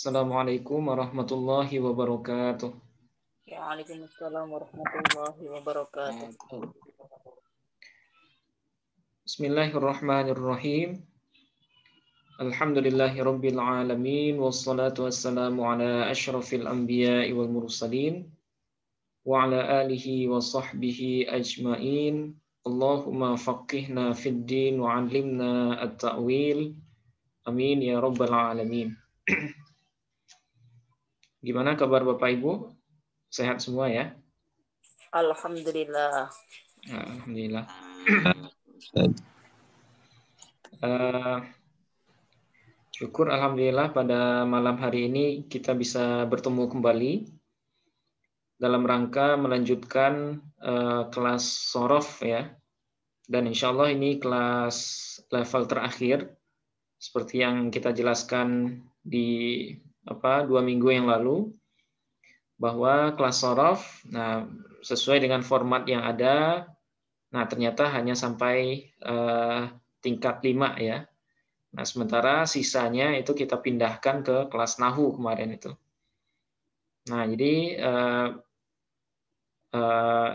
Assalamualaikum warahmatullahi wabarakatuh. Waalaikumsalam warahmatullahi wabarakatuh. Bismillahirrahmanirrahim. Alhamdulillahirabbil alamin wassalatu wassalamu ala asyrafil anbiya'i wal mursalin wa ala alihi wa sahbihi ajmain. Allahumma faqihna fid din wa 'allimna at-ta'wil. Amin ya rabbal alamin. Gimana kabar Bapak Ibu? Sehat semua ya? Alhamdulillah. Alhamdulillah. Syukur alhamdulillah pada malam hari ini kita bisa bertemu kembali dalam rangka melanjutkan kelas sorof ya. Dan insya Allah ini kelas level terakhir seperti yang kita jelaskan di 2 minggu yang lalu, bahwa kelas sorof, nah sesuai dengan format yang ada, nah ternyata hanya sampai tingkat 5 ya. Nah sementara sisanya itu kita pindahkan ke kelas nahu kemarin itu. Nah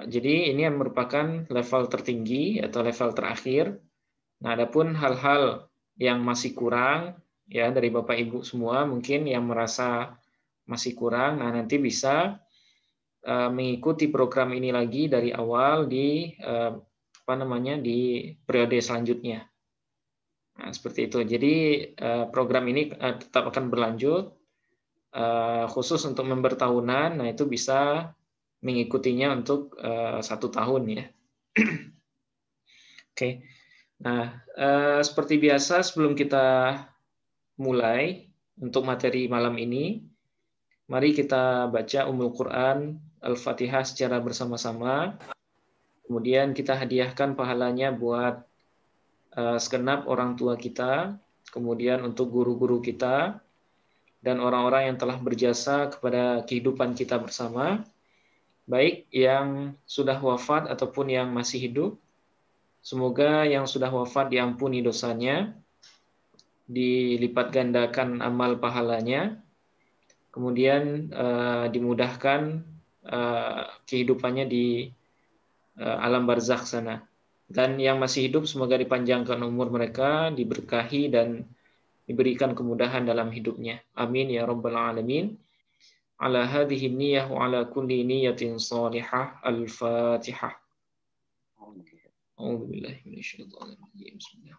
jadi ini yang merupakan level tertinggi atau level terakhir. Nah adapun hal-hal yang masih kurang ya dari Bapak Ibu semua mungkin yang merasa masih kurang, nah nanti bisa mengikuti program ini lagi dari awal di di periode selanjutnya. Nah, seperti itu. Jadi program ini tetap akan berlanjut khusus untuk member tahunan. Nah itu bisa mengikutinya untuk 1 tahun ya. Oke. Nah seperti biasa sebelum kita mulai untuk materi malam ini, mari kita baca Ummul Quran Al-Fatihah secara bersama-sama. Kemudian kita hadiahkan pahalanya buat segenap orang tua kita, kemudian untuk guru-guru kita, dan orang-orang yang telah berjasa kepada kehidupan kita bersama, baik yang sudah wafat ataupun yang masih hidup. Semoga yang sudah wafat diampuni dosanya, dilipat gandakan amal pahalanya, kemudian dimudahkan kehidupannya di alam barzakh sana. Dan yang masih hidup semoga dipanjangkan umur mereka, diberkahi dan diberikan kemudahan dalam hidupnya. Amin ya rabbal alamin. Ala hadhihi niyyah wa ala kulli niyyatin salihah. Al-Fatihah. A'udzu billahi minasyaitonir rajim. Bismillah.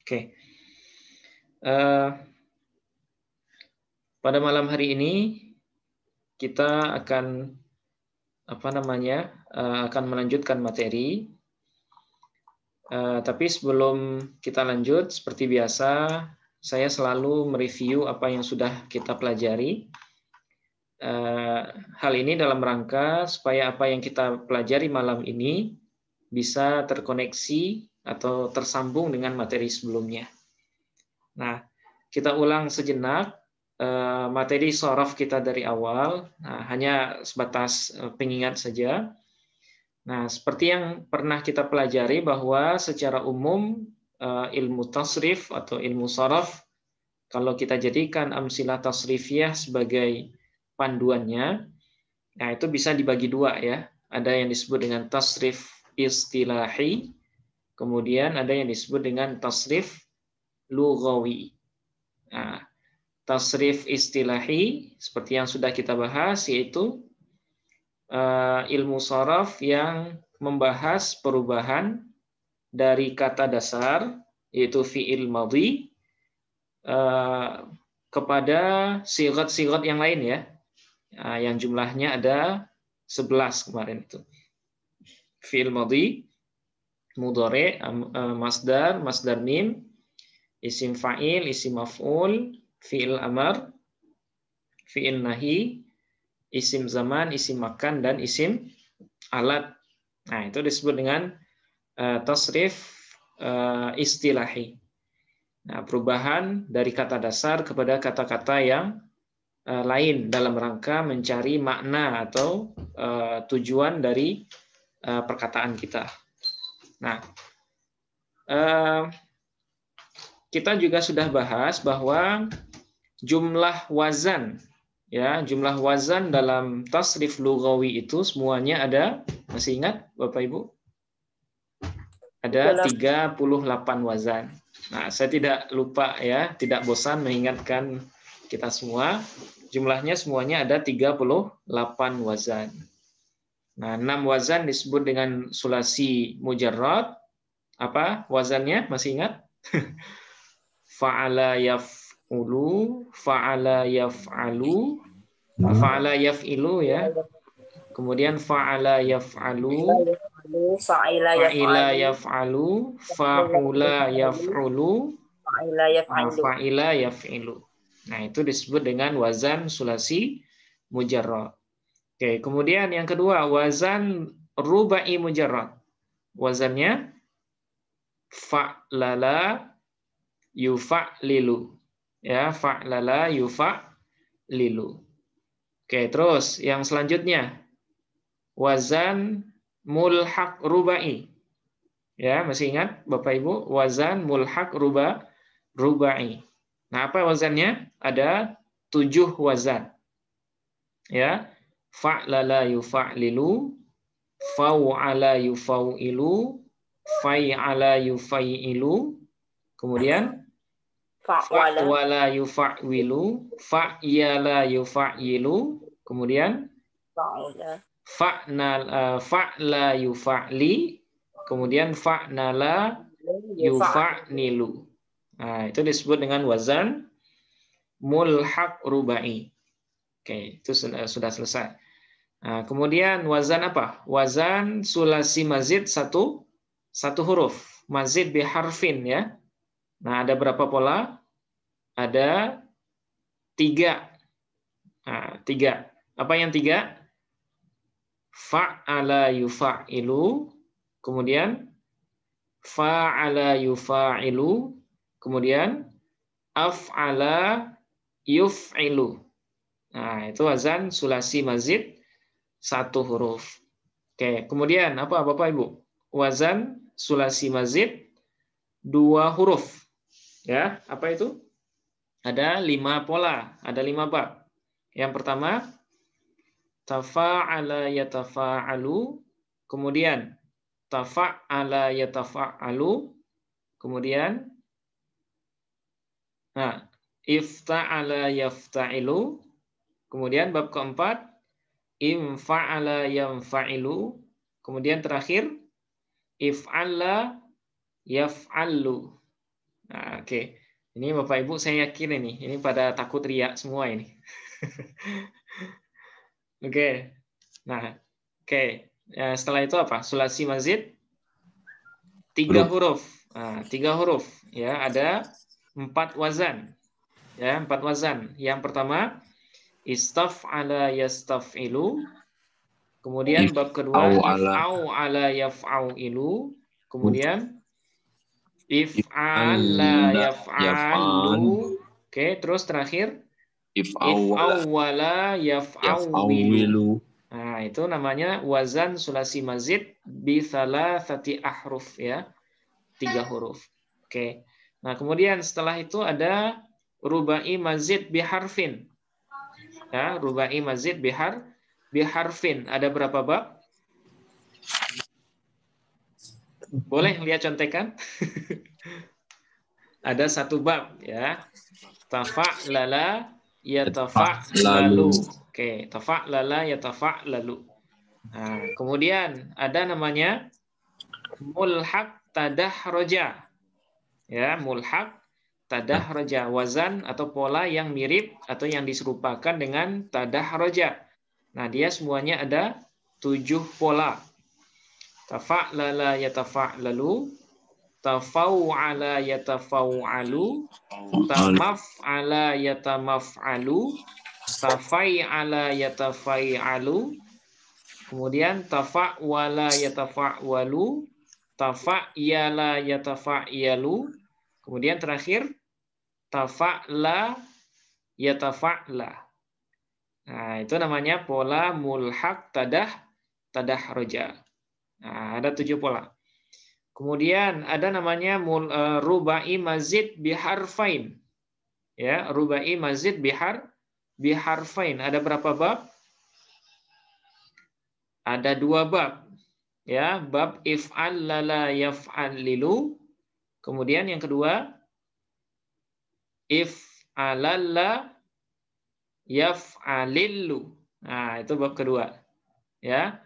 Oke. Pada malam hari ini kita akan akan melanjutkan materi. Tapi sebelum kita lanjut, seperti biasa, saya selalu mereview apa yang sudah kita pelajari. Hal ini dalam rangka supaya apa yang kita pelajari malam ini bisa terkoneksi atau tersambung dengan materi sebelumnya. Nah, kita ulang sejenak materi sorof kita dari awal. Nah, hanya sebatas pengingat saja. Nah, seperti yang pernah kita pelajari bahwa secara umum ilmu tasrif atau ilmu sorof, kalau kita jadikan amsilah tasrifiyah sebagai panduannya, nah itu bisa dibagi 2 ya. Ada yang disebut dengan tasrif istilahi, kemudian ada yang disebut dengan tasrif lughawi. Nah, tasrif istilahi seperti yang sudah kita bahas yaitu ilmu sorof yang membahas perubahan dari kata dasar yaitu fi'il madhi kepada sigat-sigat yang lain ya. Yang jumlahnya ada 11 kemarin itu. Fi'il madhi, mudhari, masdar, masdar mim, isim fa'il, isim maf'ul, fi'il amar, fi'il nahi, isim zaman, isim makan, dan isim alat. Nah, itu disebut dengan tasrif istilahi. Nah, perubahan dari kata dasar kepada kata-kata yang lain dalam rangka mencari makna atau tujuan dari perkataan kita. Nah, kita juga sudah bahas bahwa jumlah wazan, ya, jumlah wazan dalam tasrif lughawi itu semuanya ada, masih ingat Bapak Ibu? Ada 38 wazan. Nah, saya tidak lupa ya, tidak bosan mengingatkan kita semua, jumlahnya semuanya ada 38 wazan. Nah, 6 wazan disebut dengan sulasi mujarrad. Apa wazannya? Masih ingat? Fa'ala yaf'ulu, fa'ala yaf'alu, fa'ala yaf'ilu ya. Kemudian fa'ala yaf'alu, fa'ila yaf'alu, fa'ula yaf'ulu, fa'ila yaf'ilu. Nah, itu disebut dengan wazan sulasi mujarrad. Oke, kemudian yang kedua wazan rubai mujarrad. Wazannya fa'lala yufa'lilu. Ya, fa'lala yufa'lilu. Oke, terus yang selanjutnya wazan mulhaq rubai. Ya, masih ingat Bapak Ibu? Wazan mulhaq rubai. Nah, apa wazannya? Ada 7 wazan. Ya, fa'lala yufa'lilu, fau'ala yufau'ilu, fai'ala yufai'ilu, kemudian fa'wala yufa'wilu, fa'yala yufa'ilu, kemudian fa'la yufa'li, kemudian fa'nala yufa'nilu. Nah, itu disebut dengan wazan mulhaq rubai. Oke, itu sudah selesai. Nah, kemudian wazan apa? Wazan sulasi mazid satu huruf. Mazid biharfin ya. Nah, ada berapa pola? Ada 3. Nah, 3. Apa yang 3? Fa'ala yufa'ilu, kemudian fa'ala yufa'ilu, kemudian af'ala yuf'ilu. Nah, itu wazan sulasi mazid 1 huruf. Oke, kemudian apa Bapak Ibu? Wazan sulasi mazid 2 huruf. Ya, apa itu? Ada 5 pola, ada 5 bab. Yang pertama, tafa'ala yatafa'alu, kemudian tafa'ala yatafa'alu, kemudian ifta'ala yafta'ilu, kemudian bab keempat, imfa'ala yamfa'ilu, kemudian terakhir, if'alla yaf'allu. Nah, oke. Ini Bapak Ibu saya yakin ini pada takut riak semua ini. Oke. Nah, oke. Ya, setelah itu apa? Sulasi mazid 3 huruf. Nah, 3 huruf ya, ada 4 wazan. Ya, 4 wazan. Yang pertama istaf'ala yastaf'ilu. Kemudian bab kedua if'ala yaf'a'ilu. Kemudian if'ala yaf'alu. Oke, terus terakhir if'awwala yaf'awwilu. Nah, itu namanya wazan sulasi mazid bi thalathati ahruf ya. 3 huruf. Oke. Nah, kemudian setelah itu ada rubai mazid biharfin. Ya, rubai mazid biharfin. Ada berapa bab? Boleh lihat contekan? Ada 1 bab ya. Tafa'lala yatafa'lalu. Oke, tafa'lala yatafa'lalu. Nah, kemudian ada namanya mulhaq tadahroja. Ya, mulhaq tadahroja, wazan atau pola yang mirip atau yang diserupakan dengan tadahroja. Nah, dia semuanya ada 7 pola. Tafa'lala yatafa'lalu, tafaw'ala yatafaw'alu, tamaf'ala yatamaf'alu, tafai'ala yatafai'alu, kemudian tafa'wala yatafa'walu, tafa'yala yatafa'yalu, kemudian terakhir tafa'la, yatafa'la. Nah, itu namanya pola mulhaq tadahroja. Nah, ada 7 pola. Kemudian ada namanya rubai mazid biharfain. Ya, rubai mazid biharfain. Ada berapa bab? Ada 2 bab. Ya, bab if'al lala yaf'al lilu. Kemudian yang kedua if'alalla yaf'alillu. Nah, itu bab kedua. Ya.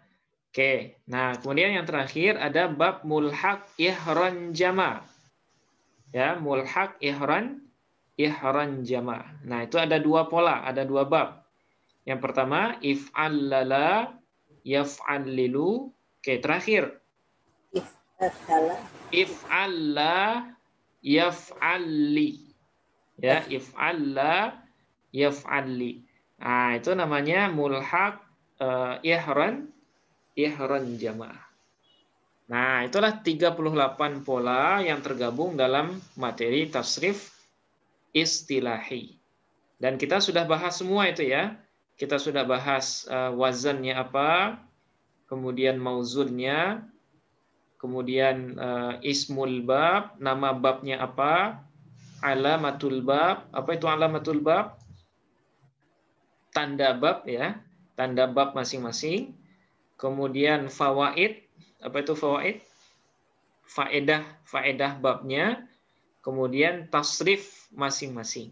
Oke. Nah, kemudian yang terakhir ada bab mulhaq ihran jama. Ya, mulhaq ihran jama. Nah, itu ada 2 pola, ada 2 bab. Yang pertama if'allala yaf'allilu. Oke, terakhir if'alla yaf'alli. Ya, if'alla yaf'alli. Nah, itu namanya mulhaq ihran jamaah. Nah, itulah 38 pola yang tergabung dalam materi tasrif istilahi. Dan kita sudah bahas semua itu ya. Kita sudah bahas wazannya apa, kemudian mauzunnya, kemudian ismul bab, nama babnya apa, alamatul bab. Apa itu alamatul bab? Tanda bab ya, tanda bab masing-masing. Kemudian fawaid, apa itu fawaid? Faedah babnya. Kemudian tasrif masing-masing.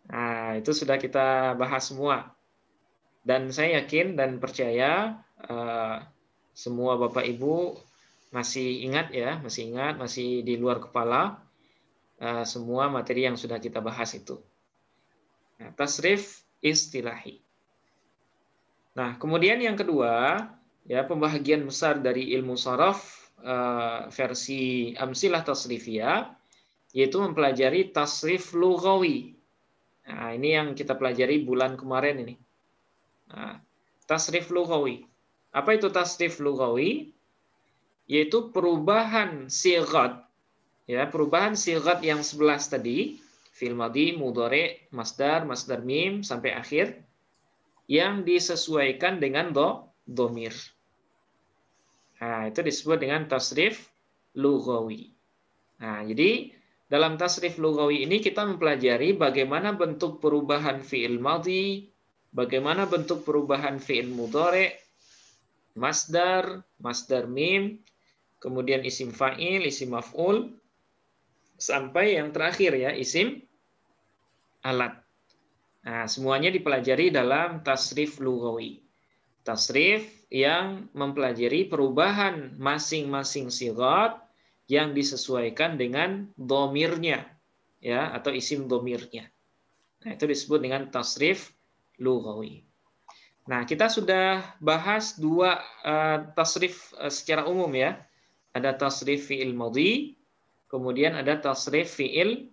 Nah, itu sudah kita bahas semua. Dan saya yakin dan percaya semua Bapak Ibu masih ingat ya, masih di luar kepala semua materi yang sudah kita bahas itu. Nah, tasrif istilahi. Nah, kemudian yang kedua, ya pembahagian besar dari ilmu saraf versi Amsilah Tasrifiyah, yaitu mempelajari tasrif lughawi. Nah, ini yang kita pelajari bulan kemarin ini. Nah, tasrif lughawi. Apa itu tasrif lughawi? Yaitu perubahan sighat, ya, perubahan sighat yang 11 tadi, fi'il madhi, mudhari, masdar, masdar mim sampai akhir, yang disesuaikan dengan dhamir. Nah, itu disebut dengan tasrif lughawi. Nah, jadi dalam tasrif lughawi ini kita mempelajari bagaimana bentuk perubahan fi'il madhi, bagaimana bentuk perubahan fi'il mudhari, masdar, masdar mim, kemudian isim fa'il, isim maf'ul, sampai yang terakhir ya, isim alat. Nah, semuanya dipelajari dalam tasrif lughawi. Tasrif yang mempelajari perubahan masing-masing sighat yang disesuaikan dengan domirnya, ya, atau isim domirnya. Nah, itu disebut dengan tasrif lughawi. Nah, kita sudah bahas 2 tasrif secara umum ya. Ada tasrif fi'il madhi, kemudian ada tasrif fi'il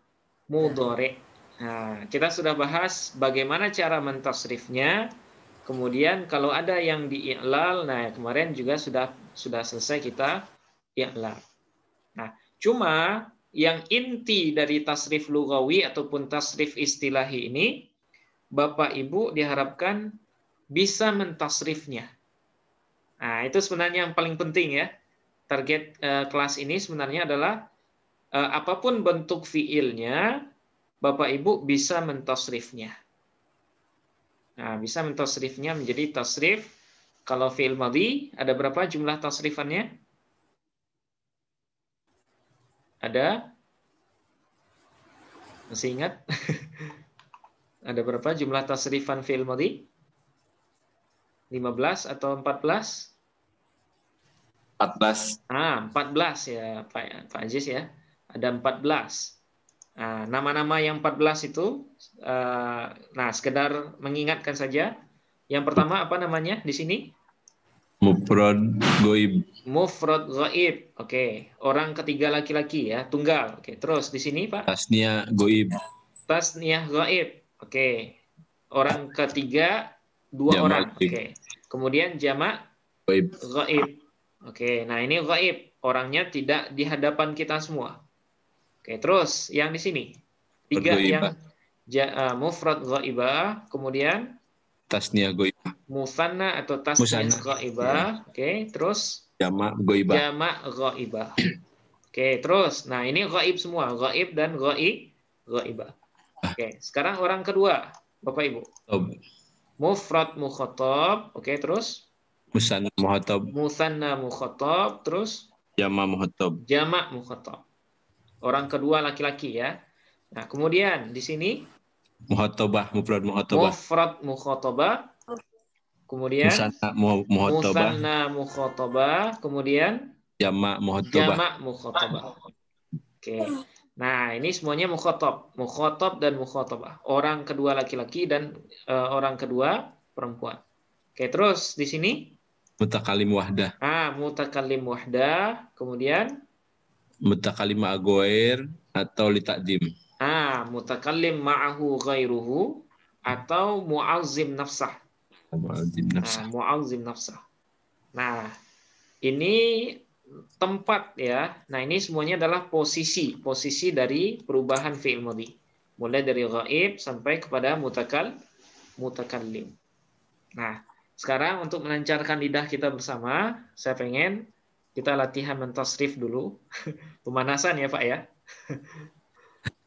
mudhari. Nah, kita sudah bahas bagaimana cara mentasrifnya. Kemudian kalau ada yang di'i'lal, nah kemarin juga sudah selesai kita i'lal. Nah, cuma yang inti dari tasrif lughawi ataupun tasrif istilahi ini, Bapak Ibu diharapkan bisa mentasrifnya. Nah, itu sebenarnya yang paling penting ya. Target kelas ini sebenarnya adalah apapun bentuk fiilnya, Bapak Ibu bisa mentasrifnya. Nah, bisa mentasrifnya menjadi tasrif. Kalau fi'il madhi, ada berapa jumlah tasrifannya? Ada? Masih ingat? Ada berapa jumlah tasrifan fi'il madhi? 15 atau 14? 14. 14 ya Pak Aziz ya. Ada 14. Nah, nama-nama yang 14 itu, nah sekedar mengingatkan saja. Yang pertama apa namanya di sini? Mufrad goib. Mufrad ghaib. Oke, orang ketiga laki-laki ya, tunggal. Oke, terus di sini Pak? Tasnia goib. Tasniyah ghaib. Oke. Orang ketiga 2 Jamak orang. goib. Oke. Kemudian jamak Goib. ghaib. Oke, nah ini ghaib. Orangnya tidak di hadapan kita semua. Oke, terus yang di sini. Tiga goibah. yang mufrad ghaibah, kemudian Tasniah goibah. musanna atau tasniyah Musanna. ghaibah. Oke, terus Jamak goibah. jamak ghaibah. Oke, terus. Nah, ini ghaib semua, ghaib dan ghaibah. Oke, sekarang orang kedua, Bapak Ibu. Tob. Mufrad mukhatab, oke, terus Musanna muhatab. musanna mukhatab, terus Jamak muhatab. jamak mukhatab. Orang kedua laki-laki ya. Nah, kemudian di sini Muhatabah, mufrad muhatabah. mufrad mukhatabah, kemudian Musanna muhatabah. musanna mukhatabah, kemudian Jamak muhatabah. jamak mukhatabah. Oke. Nah, ini semuanya mukhatab, mukhatab dan mukhatabah. Orang kedua laki-laki dan orang kedua perempuan. Oke, terus di sini Mutakalim wahdah. mutakallim wahdah, kemudian Mutakalim agoir atau litakdim. mutakallim ma'ahu ghairuhu atau mu'azzim nafsah. Mu'azzim nafsah. Mu'azzim nafsah. Nah, ini tempat ya. Nah, ini semuanya adalah posisi dari perubahan fi'il madhi. Mulai dari ghaib sampai kepada mutakallim. Nah, sekarang untuk melancarkan lidah kita bersama, saya pengen kita latihan mentasrif dulu. Pemanasan ya, Pak ya.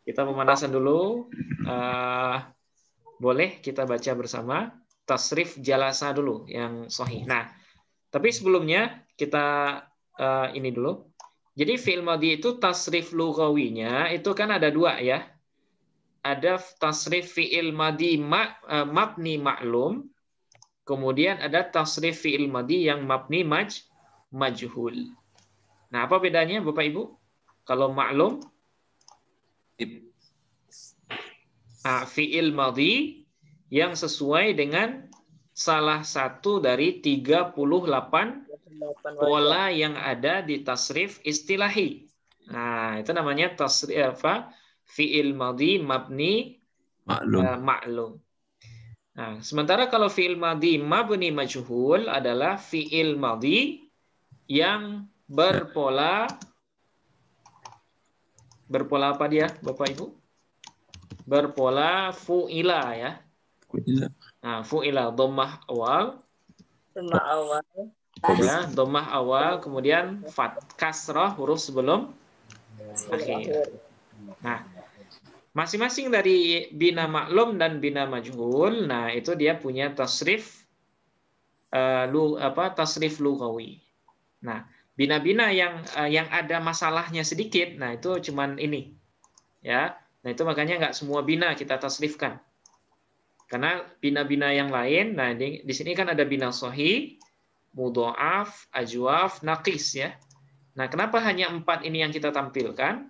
Kita pemanasan dulu. Boleh kita baca bersama tasrif jalasa dulu yang sahih. Nah, tapi sebelumnya kita ini dulu. Jadi fi'il madhi itu tasrif lughawinya itu kan ada dua ya. Ada tasrif fi'il madhi mabni ma'lum, kemudian ada tasrif fi'il madhi yang mabni majhul. Nah, apa bedanya Bapak Ibu? Kalau ma'lum fi'il madhi yang sesuai dengan salah satu dari 38 pola yang ada di tasrif istilahi. Nah, itu namanya tasrif fi'il madhi mabni ma'lum. Nah, sementara kalau fi'il madhi mabni majhul adalah fi'il madhi yang berpola apa dia, Bapak Ibu? Berpola fu'ila ya. Nah, fu'ila dhammah awal. Dhammah awal. Ya, dhammah awal, kemudian kasrah huruf sebelum akhir. Nah, masing-masing dari bina maklum dan bina majhul, nah itu dia punya tasrif tasrif lughawi. Nah, bina-bina yang ada masalahnya sedikit, nah itu cuman ini. Ya. Nah, itu makanya nggak semua bina kita tasrifkan. Karena bina-bina yang lain, nah di sini kan ada bina sahih, mudha'af, ajwaf, naqis ya. Nah, kenapa hanya 4 ini yang kita tampilkan?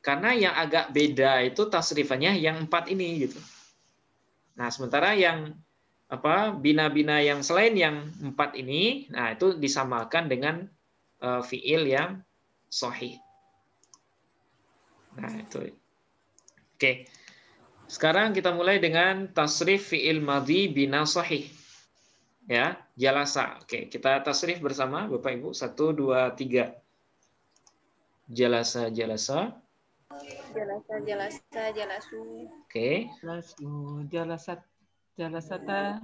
Karena yang agak beda itu tasrifannya yang 4 ini gitu. Nah, sementara yang bina-bina yang selain yang 4 ini, nah itu disamakan dengan fiil yang sahih. Nah, itu. Oke. Sekarang kita mulai dengan tasrif fiil madhi bina sahih. Ya, jalasa. Oke, kita tasrif bersama Bapak Ibu. 1 2 3. Jalasa. Jalasa, jalasu. Oke. Jalasata,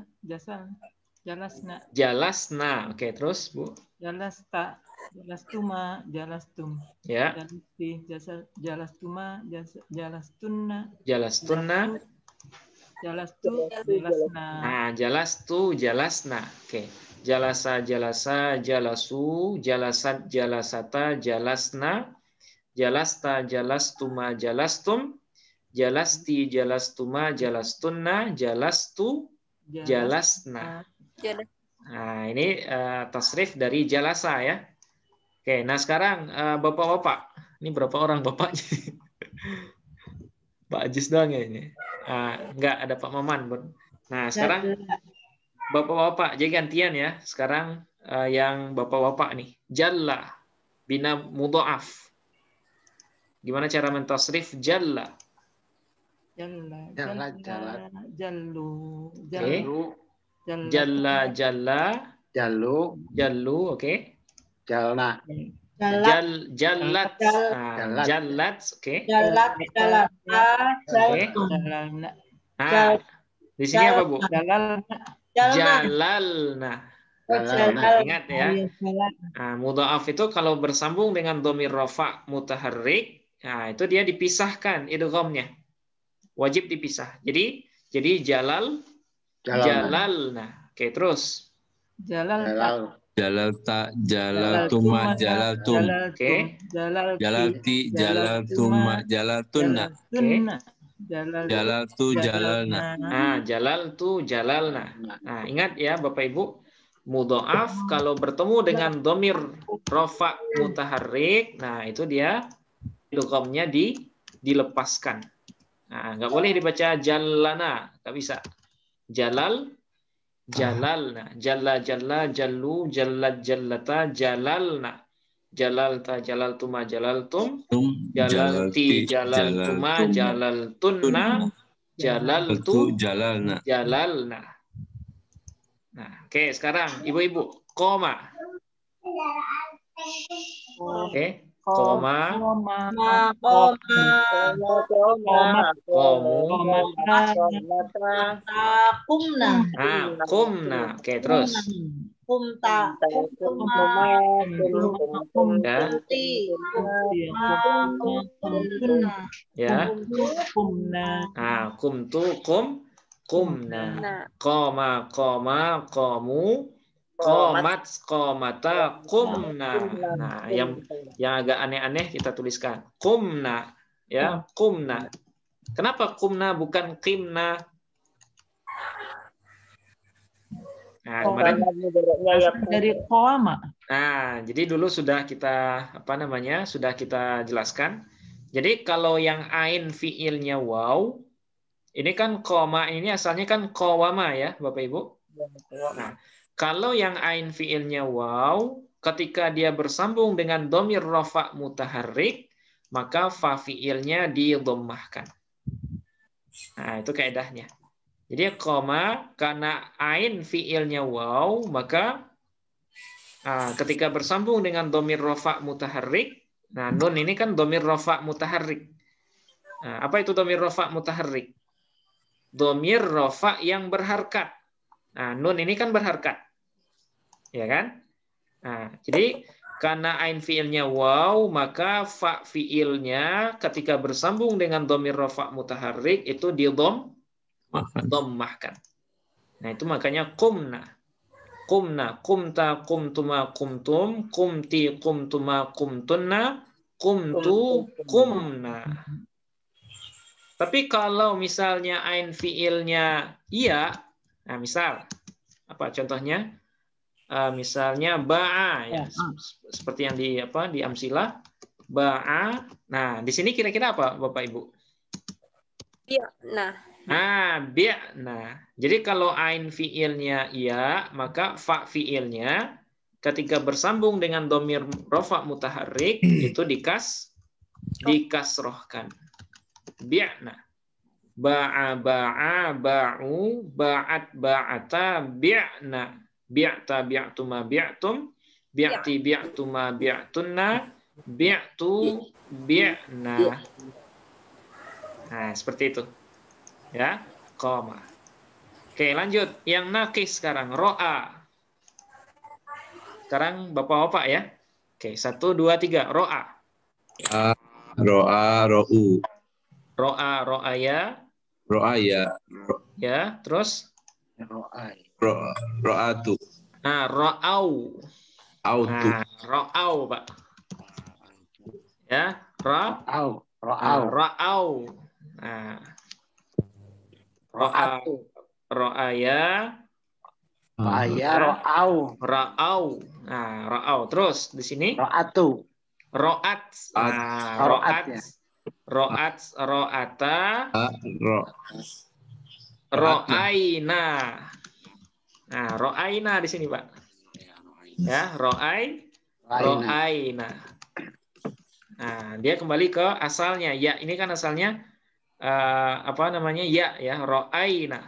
jalasna. Jalasna. Oke, terus Bu. Jalasta, jalastuma, jalastum. Ya. Jalasti, jalastuma, jalastunna. Jalastunna. Jalastu, jalasna. Nah, jalastu, jalasna. Oke. Jalasa, jalasa, jalasu, jalasat, jalasata, jalasna. Jalasta, jalastuma, jalastum. Jalasti, jalastuma, jalastunna. Jalastu, jalasna. Nah, ini tasrif dari jalasa ya. Oke, nah sekarang Bapak-bapak. Ini berapa orang Bapaknya? Pak Ajis doang ya ini. Enggak, ada Pak Maman. Nah, sekarang Bapak-bapak, jadi gantian ya. Sekarang yang Bapak-bapak nih. Jalla, bina mudha'af. Gimana cara mentasrif jalla? Jallu. Jalla, jalla. Jallu. Jallu, oke. Jalna. Jalat. Nah, jalat, oke. Jalat, jalata, Oke. Jalalna. Nah, di sini apa, Bu? Jalalna. Jalalna. Nah, ingat ya. Nah, mudha'af itu kalau bersambung dengan dhamir rafa mutaharrik, nah itu dia dipisahkan idghamnya. Wajib dipisah. Jadi jalalna. Oke, terus. Jalalta. Jalalta, jalaltuma, jalaltum. Oke. Jalalti, jalaltuma, jalaltunna. Jalaltunna. Jalaltu, jalalna. Nah, jalaltu, jalalna. Nah, ingat ya Bapak Ibu, mudha'af kalau bertemu dengan dhamir rafa mutaharrik, nah itu dia idghamnya dilepaskan. Nah, nggak boleh dibaca jalana, nggak bisa. Jalalna, jalla, jallu, jallat, jallata, jalalna. Jalalta, jalaltuma, jalaltum. Jalalti, jalaltuma, jalaltunna. Jalaltu, jalalna. jalalna. Nah, oke, sekarang ibu-ibu, koma. Oke, koma. Kumna. Oke, terus. Ya. Nah, kumtu, kumna. Koma, komu. Qomat, qomata, kumna. Nah, yang agak aneh-aneh kita tuliskan. Kumna. Ya, kumna. Kenapa kumna bukan kimna? Nah, kemarin dari qawama. Nah, jadi dulu sudah kita sudah kita jelaskan. Jadi kalau yang ain fiilnya waw, ini kan koma ini asalnya kan qawama ya, Bapak Ibu. Nah, kalau yang ain fiilnya waw, ketika dia bersambung dengan dhamir rafa mutaharrik, maka fa fiilnya didhammahkan. Nah, itu kaidahnya. Jadi koma karena ain fiilnya waw, maka ketika bersambung dengan dhamir rafa mutaharrik, nah nun ini kan dhamir rafa mutaharrik. Nah, apa itu dhamir rafa mutaharrik? Dhamir rafa yang berharkat. Nah, nun ini kan berharkat. Ya kan? Nah, jadi karena ain fiilnya waw, maka fa fiilnya ketika bersambung dengan dhamir rafa mutaharrik itu dhammahkan. Nah, itu makanya kumna. Kumna, kumta, kumtuma, kumtum, kumti, kumtuma, kumtunna, kumtu, kumna. Tapi kalau misalnya ain fiilnya iya, nah misal apa contohnya? Misalnya ba'a ya, seperti yang di amsilah ba'a. Nah, di sini kira-kira apa Bapak Ibu? Bi'na. Bi'na. Jadi kalau ain fiilnya iya, maka fa fiilnya ketika bersambung dengan dhamir rafa mutaharrik itu dikasrohkan. Bi'na. Ba'a, ba'a, ba'u, ba'at, ba'ata, bi'na. Bi'ta, bi'tuma, bi'tum, bi'ti, bi'tuma, bi'tunna, bi'tu, bi'na. Nah, seperti itu. Ya, koma. Oke, lanjut. Yang nakis sekarang, ro'a. Sekarang Bapak-bapak ya. Oke, 1, 2, 3, ro'a. Ro'a, ro'u. Ro'a, ro'aya. Ro'aya. Ya, terus? Ro'atu. Nah, ro'au. Autu. Nah, ro'au, Pak. Ya, ro'au. Nah, ro'aya. Ra'au. Nah, ra'au. Terus di sini? Ro'atu. Ro'at. Nah, ro'at. Ro'at, ro'ata. Ro'aina. Nah, ro'aina di sini, Pak. Ya, ro'aina. Nah, dia kembali ke asalnya. Ya, ini kan asalnya ya, ro'aina.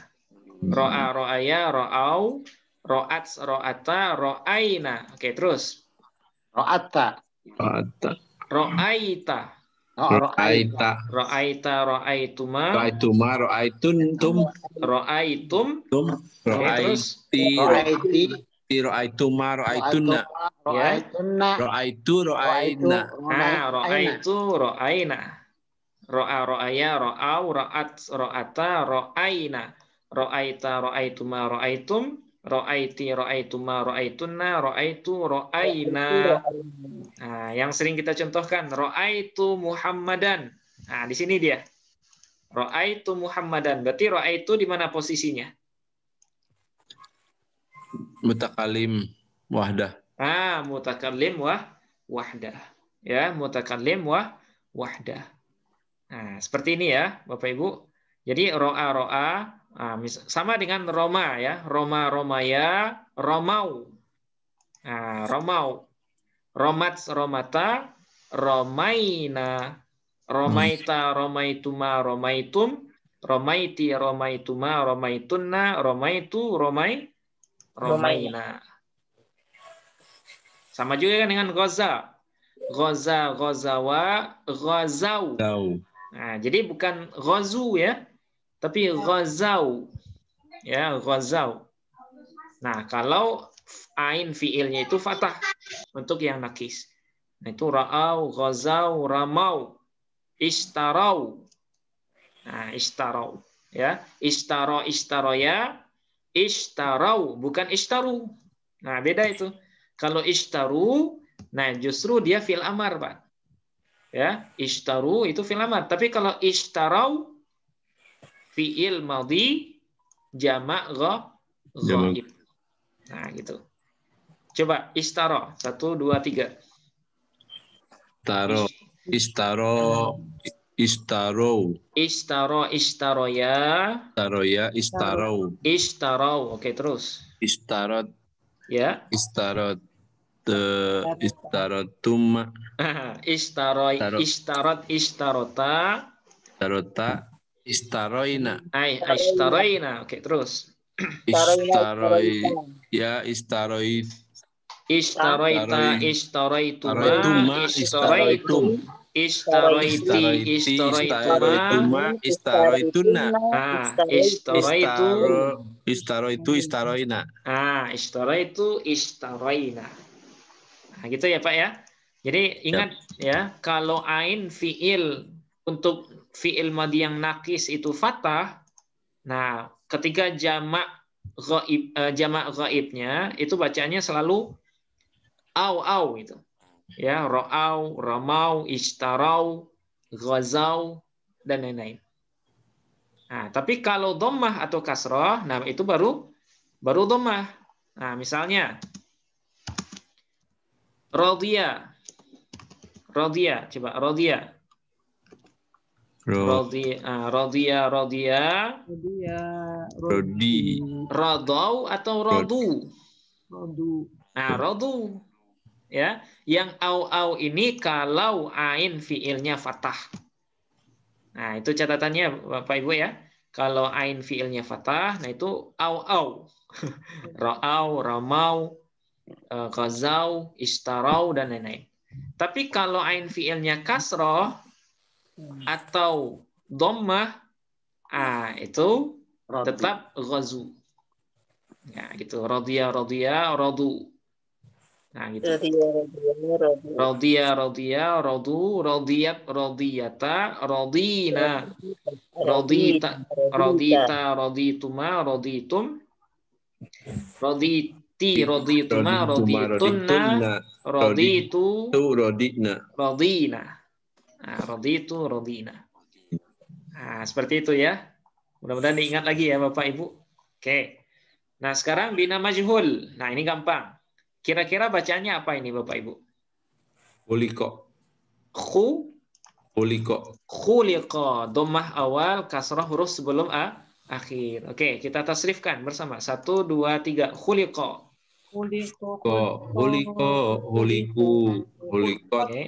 Ro'a, ro'aya, ro'au, ro'at, ro'ata, ro'aina. Oke, terus. Ro'ata. Ro'aita. Ro'aita. Ro'aita, ro'aituma. Ro'aituma, ro'aituntum. Ro'aitum. Oke, terus. Ro'aituma, ro'aitunna. Ya. Ro'aitu, ro'aina. Ro'aitu, ro'aina. Ro'a, ro'aya, ro'au, ro'at, ro'ata, ro'aina. Ro'aita, ro'aituma, ro'aitum. Ro'aiti, ro'aituma, ro'aitunna. Ro'aitu, ro'aina. Nah, yang sering kita contohkan, ro'aitu Muhammadan. Nah, di sini dia. Ro'aitu Muhammadan. Berarti ro'aitu di mana posisinya? Mutakalim wahdah. Mutakallim wahdah. Ya, mutakallim wahdah. Nah, seperti ini ya, Bapak Ibu. Jadi ro'a, sama dengan Roma ya. Roma, romaya, romau. Nah, romau. Romat, romata, romaina. Romaita, romaituma, romaitum. Romaiti, romaituma, romaitunna. Romaitu, romaina. Sama juga kan dengan ghaza. Ghaza, ghazawa, ghazau. Nah, jadi bukan ghazu ya, tapi ghazau. Ya, ghazau. Nah, kalau ain fiilnya itu fathah untuk yang nakis. Nah, itu ra'au, ghazau, ramau, istarau. Nah, istarau ya. Istaro, istaroya, istarau, bukan istaru. Nah, beda itu. Kalau istaru, nah justru dia fi'il amar, Pak. Ya, istaru itu fi'il amar. Tapi kalau istarau fi'il madhi jamak ghaib. Nah, gitu. Coba istaro. 1, 2, 3. Istaro. Istaro, Istaroya. Istaroya, istarau. Istarau. Oke, terus. Istarot. Ya. Istarot. Istarotum. Istarot, istarota. Istarota. Istaroina. Istaroina. Oke, terus. Istaroya, istaroit. Istaroita, istaroituma, istaroitum. Istaroiti, istaroituma, istaroituna. Istaroitu, istaroina. Istaroitu, istaroina. Nah, gitu ya Pak ya. Jadi ingat ya, kalau ain fiil untuk fiil madhi yang nakis itu fathah. Nah, ketika jamak ghaibnya itu bacanya selalu au gitu. Ya, ro'au, ramau, istarau, ghazau dan lain-lain. Nah, tapi kalau dhammah atau kasrah, nah itu baru dhammah. Nah, misalnya radhiya. Coba radhiya. Radhiya. Rodi. Radau atau radu? Nah, radu. Ya, yang au ini kalau ain fiilnya fathah. Nah, itu catatannya Bapak Ibu ya. Kalau ain fiilnya fathah, nah itu au. Ra'au, ramau, ghazau, istarau dan lain-lain. Tapi kalau ain fiilnya kasroh atau dhammah, itu tetap ghazu. Ya, gitu. Radhiya, radu. Nah, gitu. Radhiya, radu, radiyat, radiyata, radina. Radita, radituma, raditum. Raditi, radituma, raditunna. Raditu, radina. Nah, raditu, radina. Nah, seperti itu ya. Mudah-mudahan diingat lagi ya Bapak Ibu. Oke. Nah, sekarang bina majhul. Nah, ini gampang. Kira-kira bacanya apa ini Bapak Ibu? Khuliqa. Khuliqa. Dhammah awal, kasrah huruf sebelum akhir. Oke, kita tasrifkan bersama. 1, 2, 3. Khuliqa. Khuliqu. Khuliqat.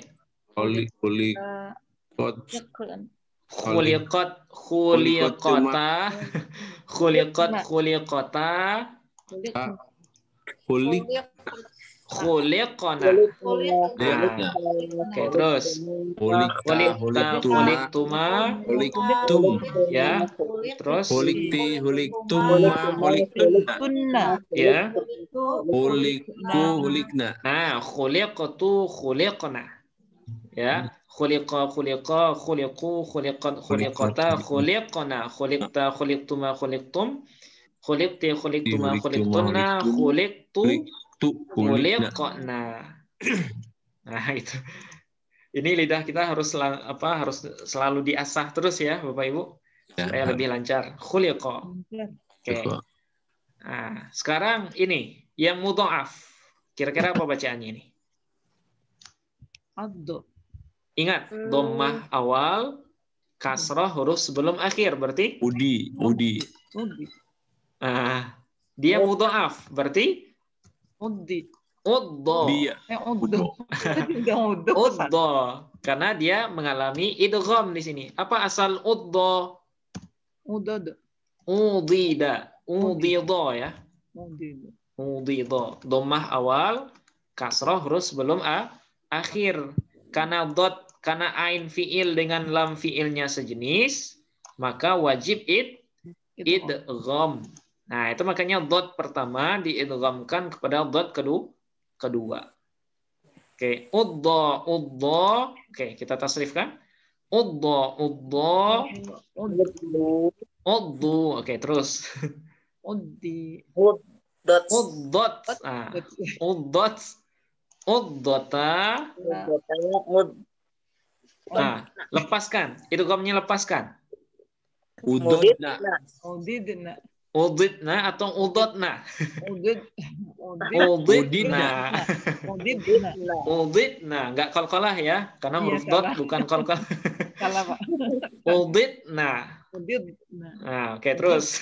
Khuliqna. Liqna. Oke, terus. Hulikta, Huliktuma. huliktum. Ya. Terus. Hulikti, huliktuma, huliktunna. Tunna. Ya. Hulikna. Nah, khuliqtu, khuliqna. Ya. Khuliqa, khuliqa, khuliqu, khuliqat, khuliqata, khuliqna. Khuliqta, khuliqtuma, khuliqtum. Khuliqti, khuliqtuma, khuliqtunna. Khuliqtu, Hulikna. khuliqna. Nah, itu. Ini lidah kita harus harus selalu diasah terus ya, Bapak Ibu, supaya lebih lancar. Khuliqa. Oke. Nah, sekarang ini yang mudha'af. Kira-kira apa bacaannya ini? Addo. Ingat, dhammah awal, kasrah huruf sebelum akhir, berarti? Udi. Nah, dia mudha'af, berarti? Uddi. Uddo. Dia. Uddo. Karena dia mengalami idgham di sini. Apa asal uddo? Udad. Udida. Udido ya. Udid. Udido. Dhammah awal, kasrah huruf sebelum akhir. Karena ain fiil dengan lam fiilnya sejenis, maka wajib idgham. Nah, itu makanya dot pertama diidghamkan kepada dot kedua. Oke, uddo. Oke, kita tasrifkan. Uddo. Oke, terus. Uddi. Uddot. Nah, uddot. Uddota. Nah, lepaskan. Idghamnya lepaskan. Udodna. Udidna. Udidna atau udotna? Udidna. Udidna. Nggak kol-kolah ya, karena huruf dot bukan kol-kolah. Salah, Pak. Udidna. Udidna. Nah, oke, terus.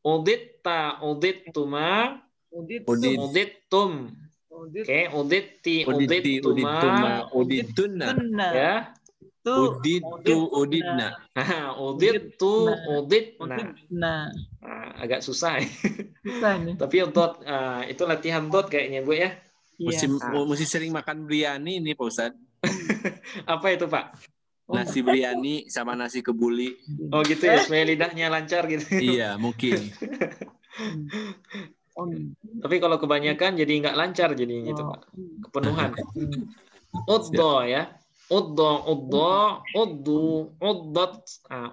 Uditta, udittuma, udittum. Oke, uditti, udittuma, udittunna. ya. Udidna. Nah, uditna. Nah, Agak susah ya. susah nih. Tapi dot itu latihan dot kayaknya, Bu ya. Mesti sering makan biryani nih, Pak Ustadz. Apa itu, Pak? Nasi biryani sama nasi kebuli. Oh gitu ya, supaya lidahnya lancar gitu. Iya, mungkin. Tapi kalau kebanyakan jadi nggak lancar jadinya gitu, Pak. Kepenuhan. Uddo ya. Uddo, uddu, uddot,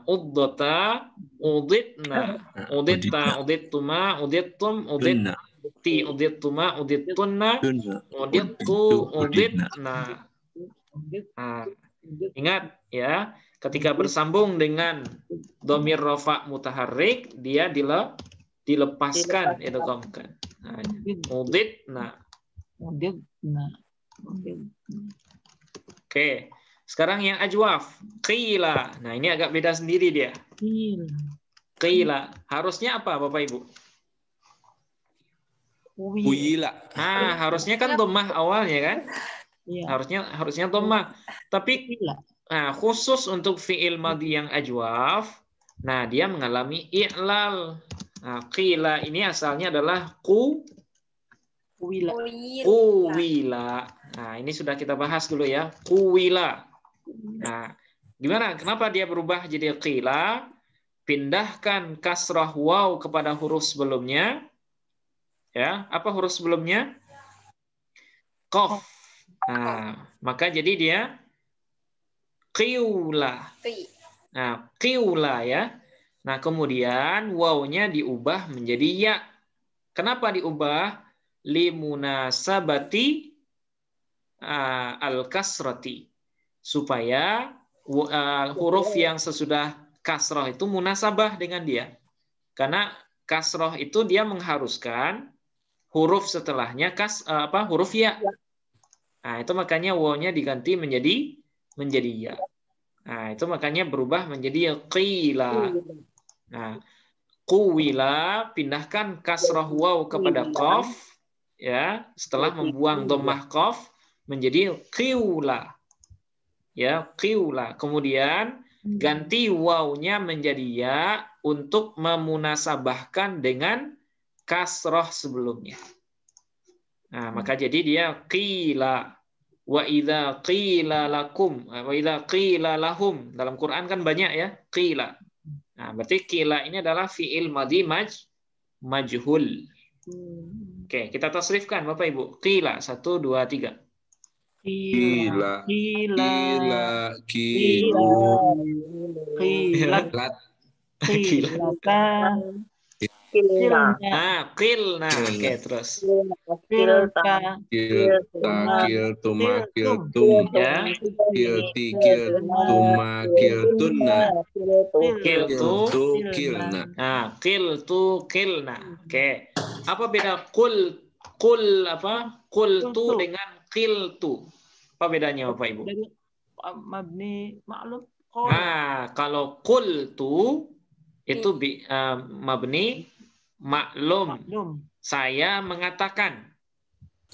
uddota, uditna, uditta, udittuma, udittum, uditti, udittuma, udittunna, udittu, uditna. Ingat ya, ketika bersambung dengan dhamir rafa mutaharrik, dia dilepaskan, idghamkan. Uditna. Oke, sekarang yang ajwaf, qila. Nah, ini agak beda sendiri dia. Qila. Harusnya apa, Bapak Ibu? Uyila. Nah, harusnya kan dhammah awalnya kan? Iya. Harusnya dhammah. Tapi khusus untuk fiil madhi yang ajwaf, nah dia mengalami i'lal. Nah, qila ini asalnya adalah Kuwila. Nah, ini sudah kita bahas dulu ya. Kuwila. Nah, gimana? Kenapa dia berubah jadi qila? Pindahkan kasrah waw kepada huruf sebelumnya. Ya, apa huruf sebelumnya? Qaf. Nah, maka jadi dia qiula. Nah, qiula ya. Nah, kemudian wawnya diubah menjadi ya. Kenapa diubah? Limunasabati al-kasrati, supaya huruf yang sesudah kasroh itu munasabah dengan dia, karena kasroh itu dia mengharuskan huruf setelahnya huruf ya. Nah, itu makanya wawnya diganti menjadi ya. Nah, itu makanya berubah menjadi qila. Nah, quwila, pindahkan kasroh waw kepada qaf. Ya, setelah membuang dhammah qaf menjadi qiula. Ya, qiula. Kemudian ganti wawnya menjadi ya untuk memunasabahkan dengan kasroh sebelumnya. Nah, maka jadi dia qila. Wa idza qila lakum, wa idza qila lahum. Dalam Quran kan banyak ya, qila. Nah, berarti qila ini adalah fiil madhi majhul. Oke, kita tasrifkan Bapak Ibu. Qila 1 2 3. Kila, Qila. kilu, Qila. lat, Qilata. Kilna. Nah, qilna. Oke, terus. Qilta. kilta, kiltuma, kiltum, Ya. kilti, kiltuma, kiltunna, Qiltu. kilna. Nah, qiltu, qilna. Oke. Apa beda qul apa? Qultu dengan qiltu. Apa bedanya Bapak Ibu? Dari mabni maklum. Nah, kalau qultu itu mabni maklum. Saya mengatakan.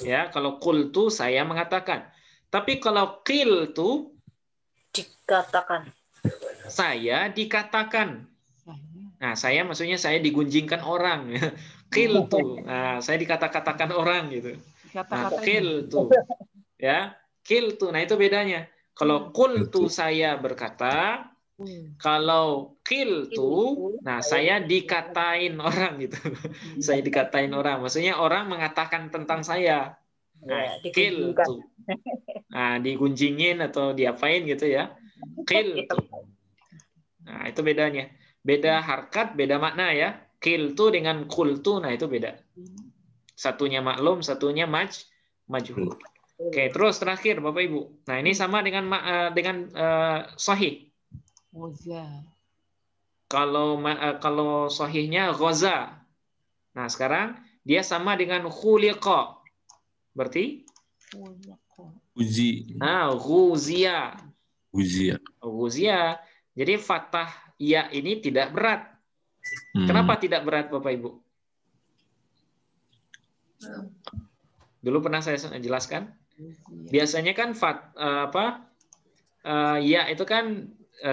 Ya, kalau qultu saya mengatakan. Tapi kalau qiltu Dikatakan. saya dikatakan. Nah, saya maksudnya saya digunjingkan orang. Qiltu. Nah, saya dikata-katakan orang gitu. Nah, qiltu. Ya, qiltu. Nah, itu bedanya. Kalau qultu saya berkata, kalau qiltu, nah saya dikatain orang gitu. Saya dikatain orang. Maksudnya orang mengatakan tentang saya. Nah, qiltu. Nah, digunjingin atau diapain gitu ya. Qiltu. Nah, itu bedanya. Beda harkat, beda makna ya. Qiltu dengan qultu, nah itu beda. Satunya maklum, satunya majhul. Oke, terus terakhir Bapak Ibu. Nah, ini sama dengan sahih. Kalau sahihnya ghaza. Nah, sekarang dia sama dengan khuliqa. Berarti Uji, ghuzia. Uzia. Jadi fathah ya ini tidak berat. Kenapa tidak berat Bapak Ibu? Dulu pernah saya jelaskan. Biasanya kan ya itu kan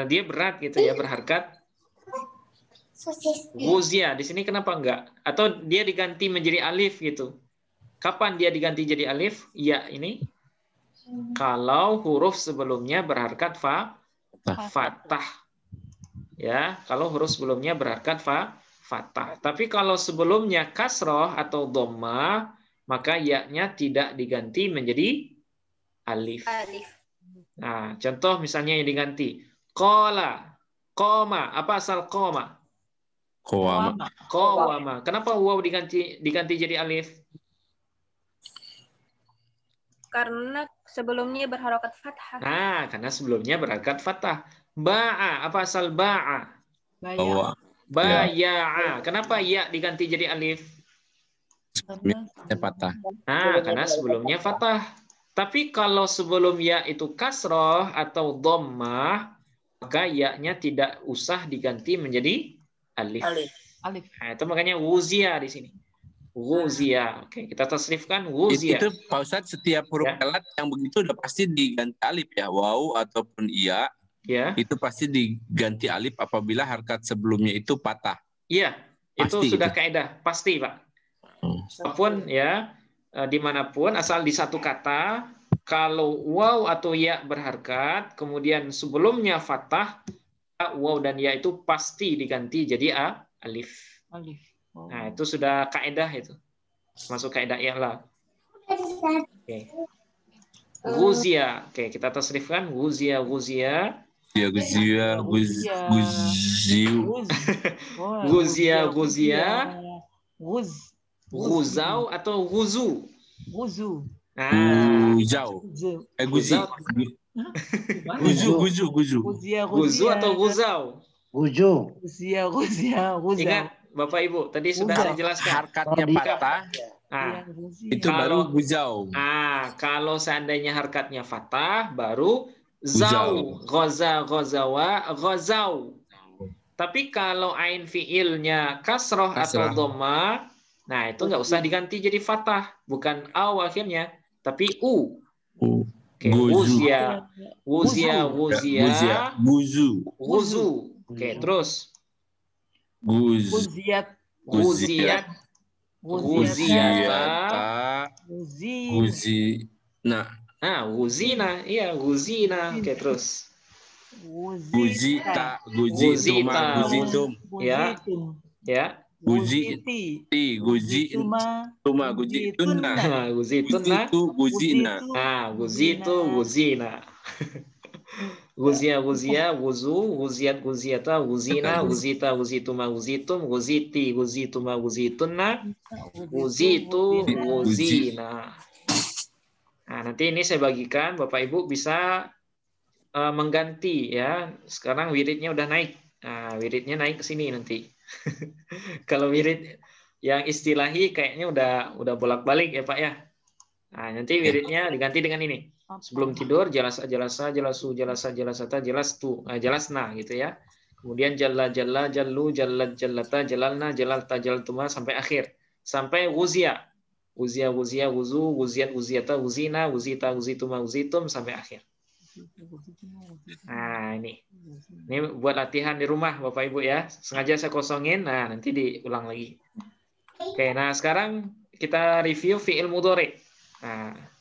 dia berat gitu ya, berharkat. Ghuzia di sini kenapa enggak? Atau dia diganti menjadi alif gitu. Kapan dia diganti jadi alif? Ya ini kalau huruf sebelumnya berharkat fathah. Ya, kalau huruf sebelumnya berharkat fathah. Tapi kalau sebelumnya kasroh atau dhammah, maka ya-nya tidak diganti menjadi alif. Nah, contoh misalnya yang diganti qala, qoma. Apa asal qoma? Qawama. Kenapa waw diganti jadi alif? Karena sebelumnya berharokat fathah. Nah, karena sebelumnya berharkat fathah. Ba'a. Apa asal ba'a? Baya'a. Kenapa ya diganti jadi alif? Patah. Nah, karena sebelumnya fathah. Tapi kalau sebelum ya itu kasroh atau dhammah, maka ya-nya tidak usah diganti menjadi alif. Nah, itu makanya wuzia di sini. Wuzia. Oke, kita tasrifkan wuzia. Itu Pak Ustadz, setiap huruf kelat yang begitu udah pasti diganti alif ya. Waw ataupun iya. Ya. Itu pasti diganti alif apabila harkat sebelumnya itu patah. Iya, itu Pasti sudah itu. kaidah, pasti Pak. Apapun ya, dimanapun asal di satu kata, kalau waw atau ya berharkat, kemudian sebelumnya fathah, waw dan ya itu pasti diganti jadi alif. Nah, itu sudah kaidah itu. Masuk kaidah i'rab. Oke. Ghuzia. Oke, kita tasrifkan ghuzia. Ya Guzia. Ghuzau atau ghuzu. Guzau. Guzi. Guzu. Ghuzu atau ghuzau? Guzia. Ingat Bapak Ibu, tadi sudah saya jelaskan. Harkatnya patah, itu baru guzau. Kalau seandainya harkatnya fathah, baru zau. Ghaza, ghazawa, ghazau. Tapi kalau ain fiilnya kasroh atau dhammah, nah itu nggak usah diganti jadi fathah. Bukan aw akhirnya, tapi u. Oke, wuzia. Guzu. Oke, terus. Guziat. Guziyata. Guzina. Nah, guzina. Iya, guzina. Oke, terus. Guzita. Guzituma. Guzitum. Ya. Ya. Guziti. Guzituma. Guzituna. Nah, guzituna. Guzina. Nah, guzitu, guzina. Guzia, guzia, guzu, guziat, guziata, guzina, guzita, guzituma, guzitum, guziti, guzituma, guzituna, guzitu, guzina. Nah, nanti ini saya bagikan, Bapak Ibu bisa mengganti ya. Sekarang wiridnya udah naik. Nah, wiridnya naik ke sini nanti. Kalau wirid yang istilahi kayaknya udah bolak-balik ya Pak ya. Nah, nanti wiridnya diganti dengan ini. Sebelum tidur jalasa jalasa jalasu jalasa jalasata jalastu jalasna gitu ya. Kemudian jalla jalla jallu jallat jallata jalalna jalalta jalaltuma sampai akhir. Sampai guzia. Guzia guzia guzu guziat guziata guzina guzita guzituma guzitum sampai akhir. Nah, ini buat latihan di rumah Bapak Ibu ya. Sengaja saya kosongin. Nah, nanti diulang lagi. Oke, nah sekarang kita review fi'il mudhari. Nah,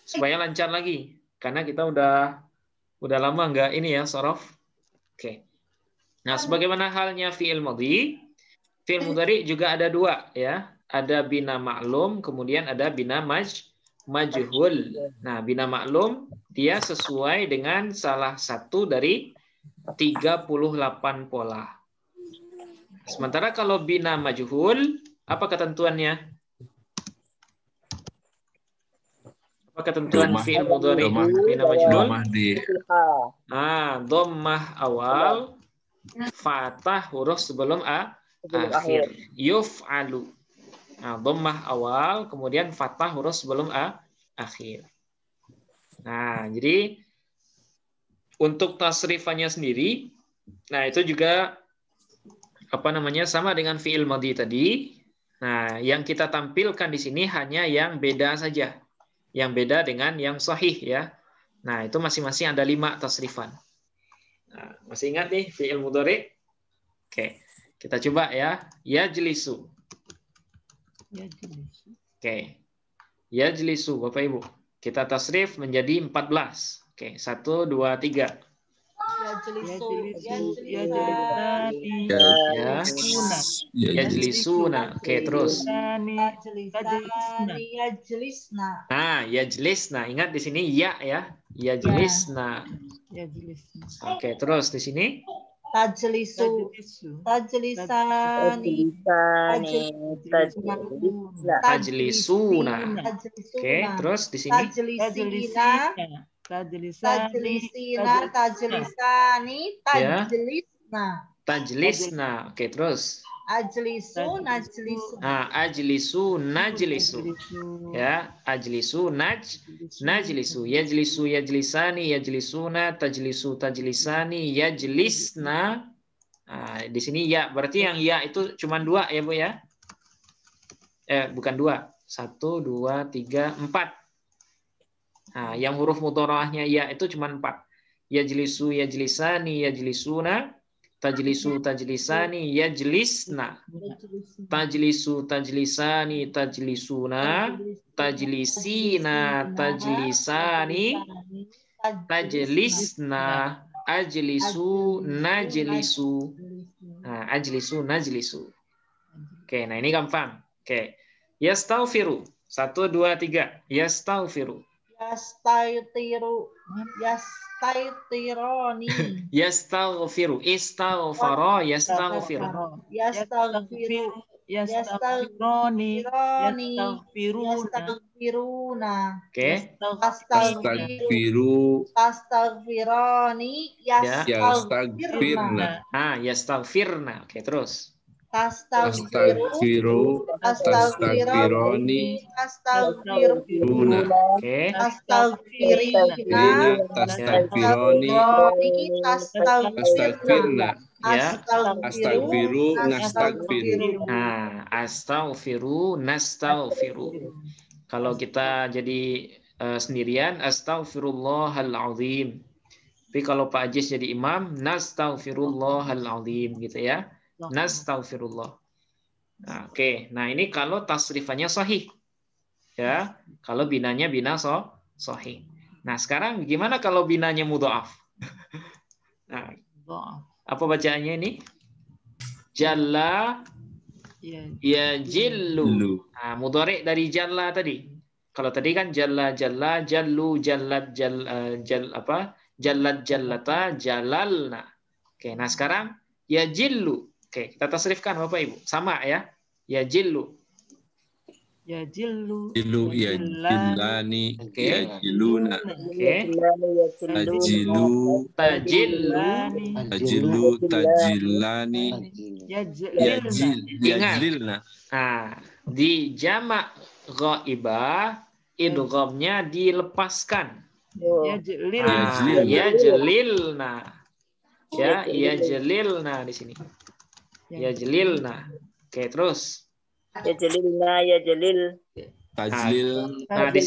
supaya lancar lagi karena kita udah lama nggak ini ya sorof. Oke. Nah, sebagaimana halnya fi'il madhi, fi'il mudhari juga ada dua ya. Ada bina maklum, kemudian ada bina majhul. Nah, bina maklum dia sesuai dengan salah satu dari 38 pola. Sementara kalau bina majhul, apa ketentuannya? Apa ketentuan fi'il mudhari bina majhul? Nah, dhammah awal, fathah huruf sebelum akhir. Yuf'alu. Nah, dhammah awal, kemudian fathah huruf sebelum akhir. Nah, jadi untuk tasrifannya sendiri, nah itu juga sama dengan fi'il madhi tadi. Nah, yang kita tampilkan di sini hanya yang beda saja. Yang beda dengan yang sahih ya. Nah, itu masing-masing ada 5 tasrifan. Nah, masih ingat nih fi'il mudhari? Oke, kita coba ya. Yajlisu. Oke. Yajlisu, Bapak Ibu. Kita tasrif menjadi 14. Oke, 1, 2, 3. Yajlisuna. Oke, terus. Nah, yajlisna. Ingat di sini ya ya. Yajlisna. Oke, terus di sini tajlisuna. Oke, terus di sini tajlisna. Oke, terus Ajlisu, najlisu. Nah, ajlisu, najlisu. Ya, ajlisu, najlisu. Yajlisu, yajlisani, yajlisuna, tajlisu, tajlisani, yajlisna. Nah, di sini ya, berarti yang ya itu cuma 2 ya, Bu ya? Bukan 2. 1, 2, 3, 4. Nah, yang huruf mudharaahnya ya itu cuma 4. Yajlisu, yajlisani, yajlisuna. Tajlisu, tajlisani, yajlisna. Tajlisu, tajlisani, tajlisuna. Tajlisina, tajlisani. Tajlisna. Ajlisu, najlisu. Nah, ajlisu, najlisu. Oke, nah ini gampang. Oke. Yastaghfiru. 1, 2, 3. Yastaghfiru. Yastaghfiru. Yastaghfiruni. Yastaghfiru. Istaghfara. Yastaghfiru. Yastaghfiru. Yastaghfiruni. Yastaghfiruna. Oke. Astaghfiruni. Yastaghfirna. Ah, yastaghfirna. Oke, terus. Astaghfiru. Astaghfiruni. Astaghfiruna. Oke. Astaghfirina. Astaghfiruni. Astaghfirna. Ya. Astaghfiru. Nastaghfiru. Nah, astaghfiru, nastaghfiru. Kalau kita jadi sendirian, astaghfirullahaladzim. Tapi kalau Pak Ajis jadi imam, nastaghfirullahaladzim gitu ya. Nastaghfirullah. Nah, oke. Nah, ini kalau tasrifannya sahih. Ya, kalau binanya bina sahih. Nah, sekarang gimana kalau binanya mudha'af? Nah, Dhaaf. apa bacaannya ini? Jalla Ya. yajillu. Lu. Nah, mudhari dari jalla tadi. Kalau tadi kan jalla jalla jallu jallat apa? Jallat jallata jalalna. Oke, nah sekarang yajillu. Oke, kita tasrifkan Bapak Ibu. Sama ya. Yajillu. Ya jillu. Jilu ya jilani Oke. ya jiluna. Oke. Tajilu Tajillu. tajilu tajilani Ya ya jilna. jilna. Nah, di jamak ghaibah idghamnya dilepaskan. Ya jilna. Ya jelilna. Ya jelilna di sini. Ya jelilna. Oke, terus. Ya Jalilna, ya Jalil. Tajlil Nah, di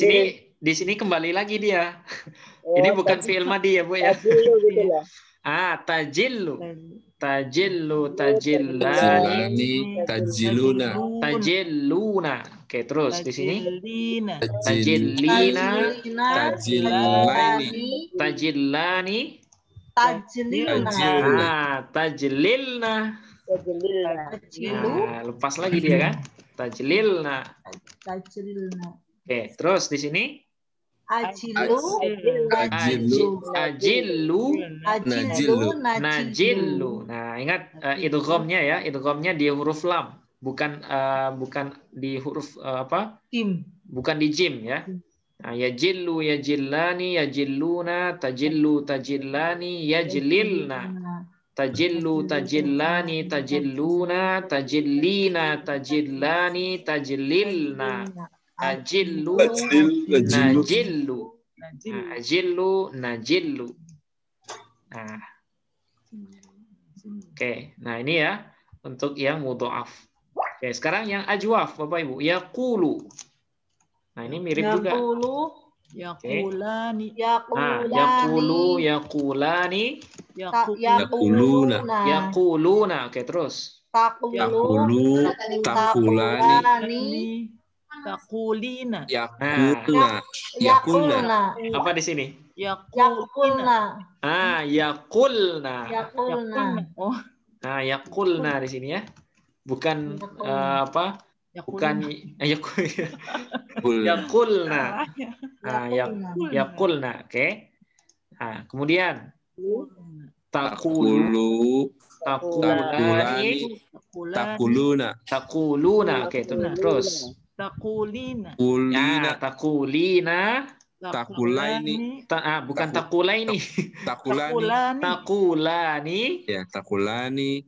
sini kembali lagi dia. Ini bukan fi'il madhi ya, Bu ya. Tajilu gitu lah. Tajillu. Tajillu, tajillani, tajilani tajiluna tajilluna. Oke, terus di sini Tajillina. tajillina, tajillaini tajillani, Tajlilna. tajlilna. Ya Jalilna. Tajilu. Nah, lepas lagi dia kan? Tajlilna. Tajlilna. Oke, terus di sini Ajilu. Ajilu. ajillu, Ajilu. najillu. Nah, ingat idghamnya ya, idghamnya di huruf lam, bukan di huruf apa? Tim. Bukan di jim ya. Nah, yajillu, yajillani, yajilluna, tajillu, tajillani, yajlilna. Tajillu, tajillani, tajilluna, tajillina, tajillani, tajlilna. Ajillu, najillu. Nah, ajillu, najillu. Nah, oke. Nah, ini ya untuk yang mudha'af. Oke, sekarang yang ajwaf, Bapak Ibu. Yaqulu. Nah, ini mirip juga. Yaqulani. Yaqulu, yaqulani, Yaquluna. yaquluna. Oke, terus. Yaqulu takulani Takulina. yakulna yakulna Apa di sini? Yakulna. Yaqulna. Yakulna. Oh, Nah, yaqulna di sini ya. Bukan apa? Bukan yaqulna. Yaqulna, oke. Nah, kemudian taqulu, taqulani, takuluna oke, terus. Takulina. kulina Takulina, takulaini bukan takulaini. takulani Takulani, ya takulani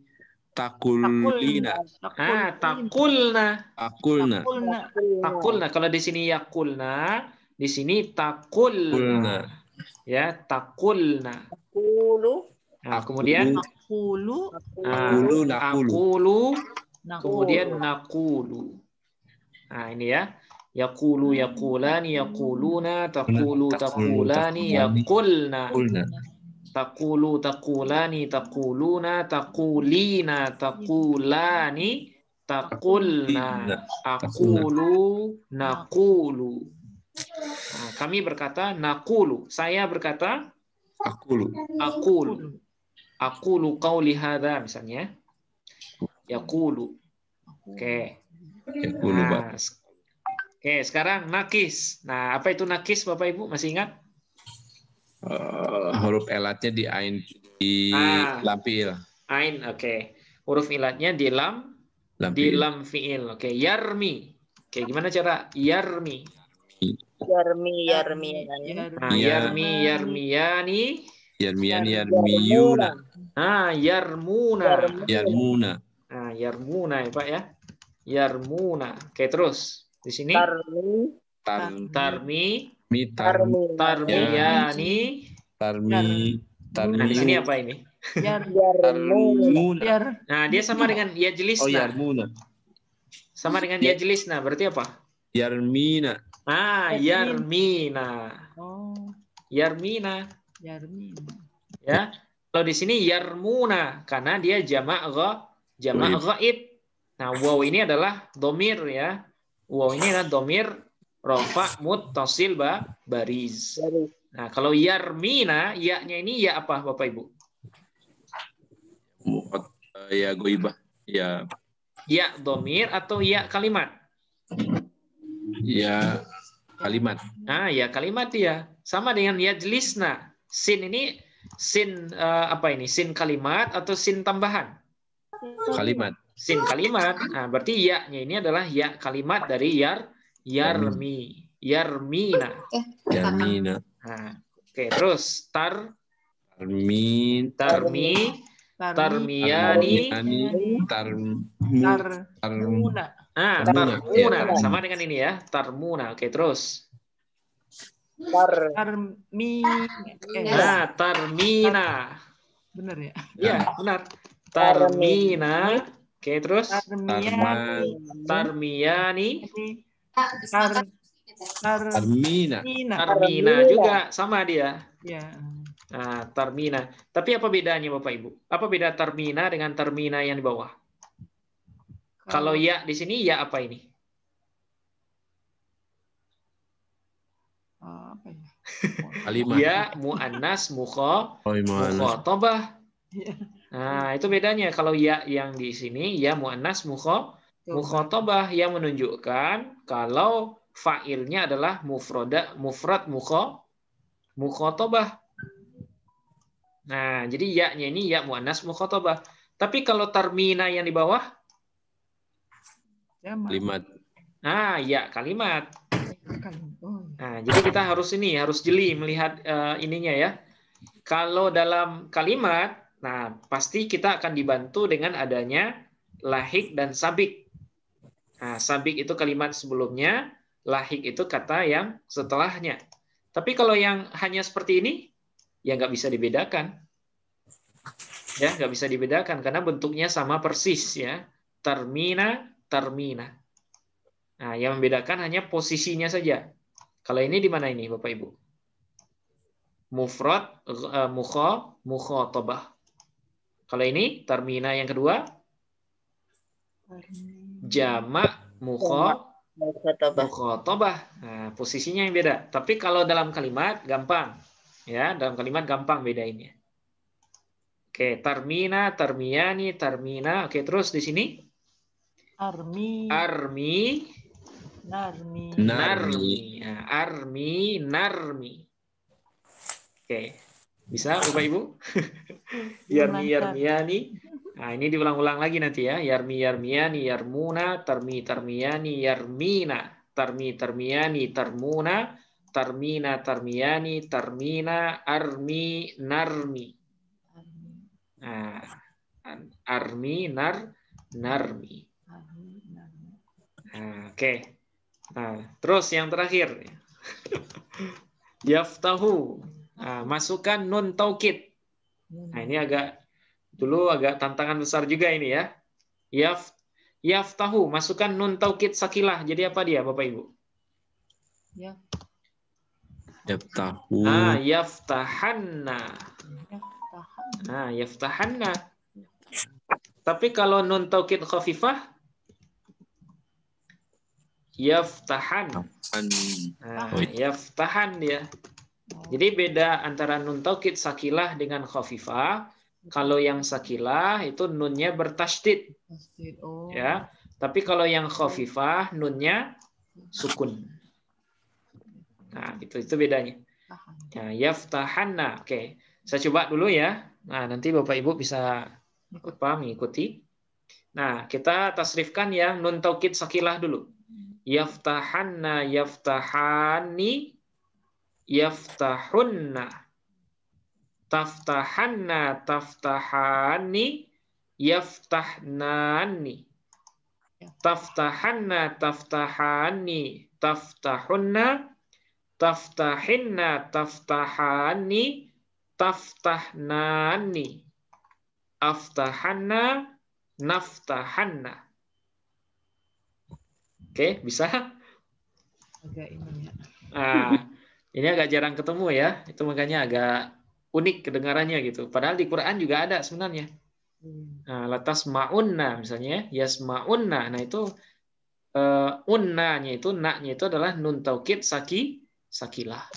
takulina takulna. takulna Takulna, kalau di sini yakulna, di sini takulna. Ya, takulna. Kulu. Nah, kemudian Nakulu. aqulu, kemudian naqulu. Nah, ini ya. Yaqulu, yaqulani, yaquluna, taqulu, taqulani, yaqulna. Taqulu, taqulani, taquluna, taqulina, taqulani, taqulna. Aqulu, naqulu. Nah, kami berkata naqulu. Saya berkata aqulu. Aqulu qauli hadza misalnya. Yaqulu. Oke. Oke, sekarang nakis. Nah, apa itu nakis, Bapak Ibu? Masih ingat? Huruf elatnya di ain di lampil. Ain, oke. Huruf ilatnya di lam fiil. Oke, yarmi. Oke, gimana cara yarmi? Yarmiyani. Yarmiyani. Yarmiyuna. Yarmuna. Yarmuna. Yarmuna ya, Pak ya. Yarmuna. Oke, terus di sini tarmiyani. Nah, di sini apa ini? Nah, dia sama dengan yajlisna. Yarmuna. Sama dengan yajlisna, berarti apa? Yarmina. Yarmina. Yarmina. Ya. Kalau di sini yarmuna karena dia jamak ghaib. Nah, waw ini adalah domir ya. Waw ini adalah domir rofa muttasil bariz. Baris. Nah, kalau yarmina, ya-nya ini ya apa Bapak Ibu? Ya goibah. Ya, Ya domir atau ya kalimat? ya kalimat. Nah, ya kalimat ya. Sama dengan yajlisna. Sin ini sin apa ini? Sin kalimat atau sin tambahan? Kalimat. Sin kalimat. Nah, berarti ya-nya ini adalah ya kalimat dari yarmi. Yarmina. Yamina. Nah, oke, terus Tarmin. tarmiyani. Tarmuna. Ah, Tarmuna. tarmuna. Ya. Sama dengan ini ya, tarmuna. Oke, terus. Tarmi. Nah, tarmina. Benar ya? Iya, benar. Tarmina. Oke, terus. Tarmiyani. Tarmiyani. Tarmina. Tarmina juga sama dia. Ya. Nah, tarmina. Tapi apa bedanya Bapak Ibu? Apa beda tarmina dengan tarmina yang di bawah? Kalau ya di sini ya apa ini? Apa ya? Kalimat. Ya muannas mukhatabah. Nah, itu bedanya. Kalau ya yang di sini ya muannas mukhatabah yang menunjukkan kalau fa'ilnya adalah mufrad mukhatabah. Nah, jadi ya-nya ini ya muannas mukhatabah. Tapi kalau tarmina yang di bawah, Kalimat. nah ya kalimat. Oh, Nah, jadi kita harus jeli melihat ininya ya. Kalau dalam kalimat, nah pasti kita akan dibantu dengan adanya lahik dan sabik. Nah, sabik itu kalimat sebelumnya, lahik itu kata yang setelahnya. Tapi kalau yang hanya seperti ini, ya nggak bisa dibedakan. Ya, nggak bisa dibedakan karena bentuknya sama persis ya. Tarmina. Nah, yang membedakan hanya posisinya saja. Kalau ini di mana ini, Bapak Ibu? Mufrad, mukhatabah. Kalau ini tarmina yang kedua, jamak mukhatabah. Nah, posisinya yang beda. Tapi kalau dalam kalimat gampang. Ya, dalam kalimat gampang bedainnya. Oke, tarmina, tarmiyani, tarmina. Oke, terus di sini Armi. Narmi. Nah, narmi. Oke. Bisa Bapak Ibu? Yarmiyani. Nah, ini diulang-ulang lagi nanti ya. Yarmiyani, yarmuna, tarmiyani, yarmina. Tarmiyani, tarmuna, tarmiyani, tarmina, armi, narmi. Nah, armi, narmi. Nah, oke. Nah, terus yang terakhir. Yaftahu. Nah, masukkan nun taukid. Nah, ini agak tantangan besar juga ini ya. Yaftahu, masukkan nun taukid sakilah. Jadi apa dia, Bapak Ibu? Ya. Yaftahu. Nah, yaftahanna. Nah, yaftahanna. Tapi kalau nun taukid khafifah, yaftahan. Nah, yaftahan dia. Jadi beda antara nun taukid sakilah dengan khafifah. Kalau yang sakilah itu nunnya bertasydid. Ya. Tapi kalau yang khafifah nunnya sukun. Nah, itu bedanya. Ya, yaftahanna. Oke. Saya coba dulu ya. Nah, nanti Bapak Ibu bisa mengikuti. Nah, kita tasrifkan yang nun taukid sakilah dulu. Yaftahanna, yaftahani, yaftahunna. Taftahanna, taftahani, yaftahnani. Taftahanna, taftahani, taftahunna. Taftahinna, taftahani, taftahnani. Aftahanna, naftahanna. Oke, bisa? Agak ini ya. Nah, ini agak jarang ketemu ya. Itu makanya agak unik kedengarannya gitu. Padahal di Quran juga ada sebenarnya. Nah, latas ma'unna misalnya, yasma'unna. Nah, itu unnanya itu, na-nya itu adalah nun taukid sakilah. Sakinah.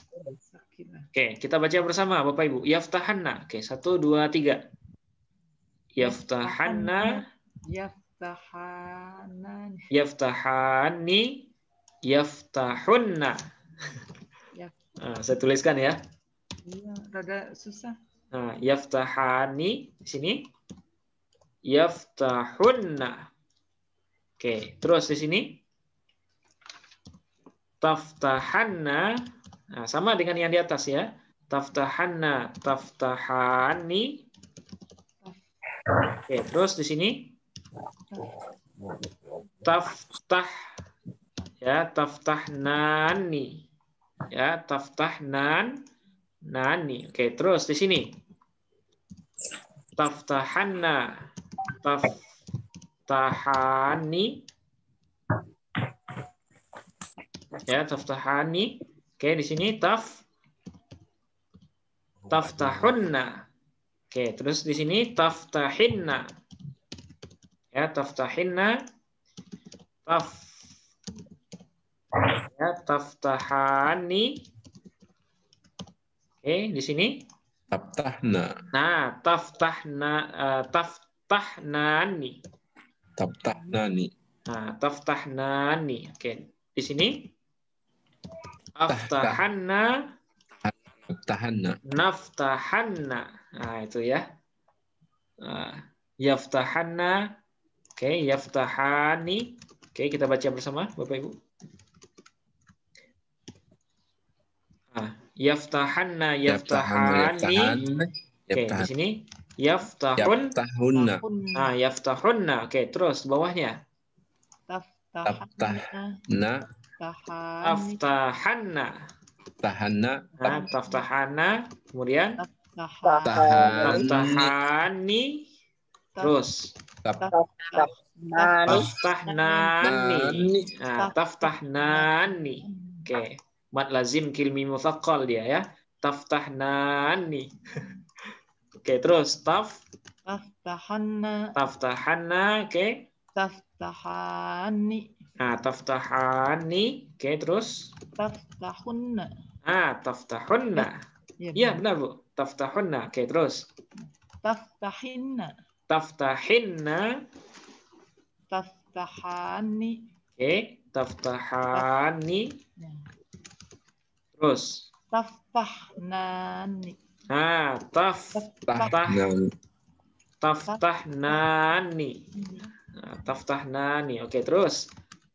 Oke, kita baca bersama Bapak Ibu. Yaftahanna. Oke, 1, 2, 3. Yaftahanna, Yaftahanan. yaftahani, yaftahunna. Nah, saya tuliskan ya. Iya, rada susah. Nah, yaftahani di sini. Yaftahunna. Oke, terus di sini taftahanna. Nah, sama dengan yang di atas ya. Taftahanna, taftahani. Oke, terus di sini taftah ya, taftahnani. Ya, taftahnan-nani. Oke, terus di sini taftahanna, taftahani. Ya, taftahani. Oke, di sini taftahunna. Oke, terus di sini taftahinna. Ya, taftahinna. Ya, taftahani. Oke, di sini. Taftahna. Nah, taftahnani. Taftahnani. Nah, taftahnani. Oke, di sini. Aftahanna. Taftahanna. Naftahanna. Nah, itu ya. Yaftahanna. Oke, yaftahani. Oke, kita baca bersama Bapak Ibu. Yaftahanna, yaftahani. Oke, di sini Yaftahunna. Nah, yaftahunna. Oke, terus bawahnya. Taftahna. Taftahanna. Tahanna. Nah, taftahanna. Kemudian Taftahani. taftahani. Terus Nani. taftahnani. Nah, taftahnani. Oke. Mad lazim kilmi mutsaqqal dia ya. Taftahnani. Oke, terus Taftahanna. Oke. Taftahani. Nah, taftahani. Oke, terus Taftahunna. taftahunna. Iya, benar, Bu. Taftahunna. Oke, terus Taftahinna. taftahinna. Taftahani. Oke, taftahani. Terus Taftahnani. nah, Taftahna. taftahnani. Nah, taftahnani. Oke, terus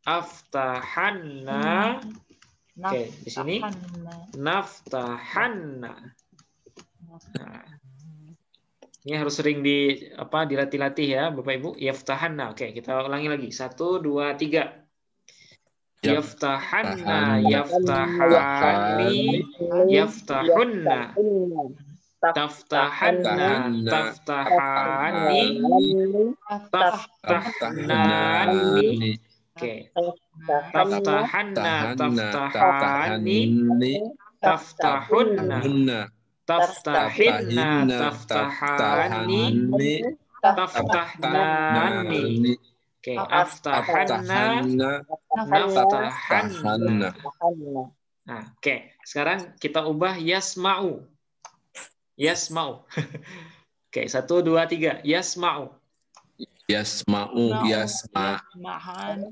aftahanna. Oke, di sini naftahanna. Nah, ini harus sering dilatih-latih ya, Bapak Ibu. Yaftahanna. Oke, kita ulangi lagi. 1, 2, 3. Yaftahanna, yaftahani, yaftahunna. Taftahanna, taftahani, taftahnani. Oke. Taftahanna, taftahani, taftahunna. Taftahinna, taftahani, taftahnani. Oke, aftahanna, naftahanna. Nah, oke. Sekarang kita ubah yasma'u. Yasma'u. Oke, 1, 2, 3. Yasma'u. Yasma'u.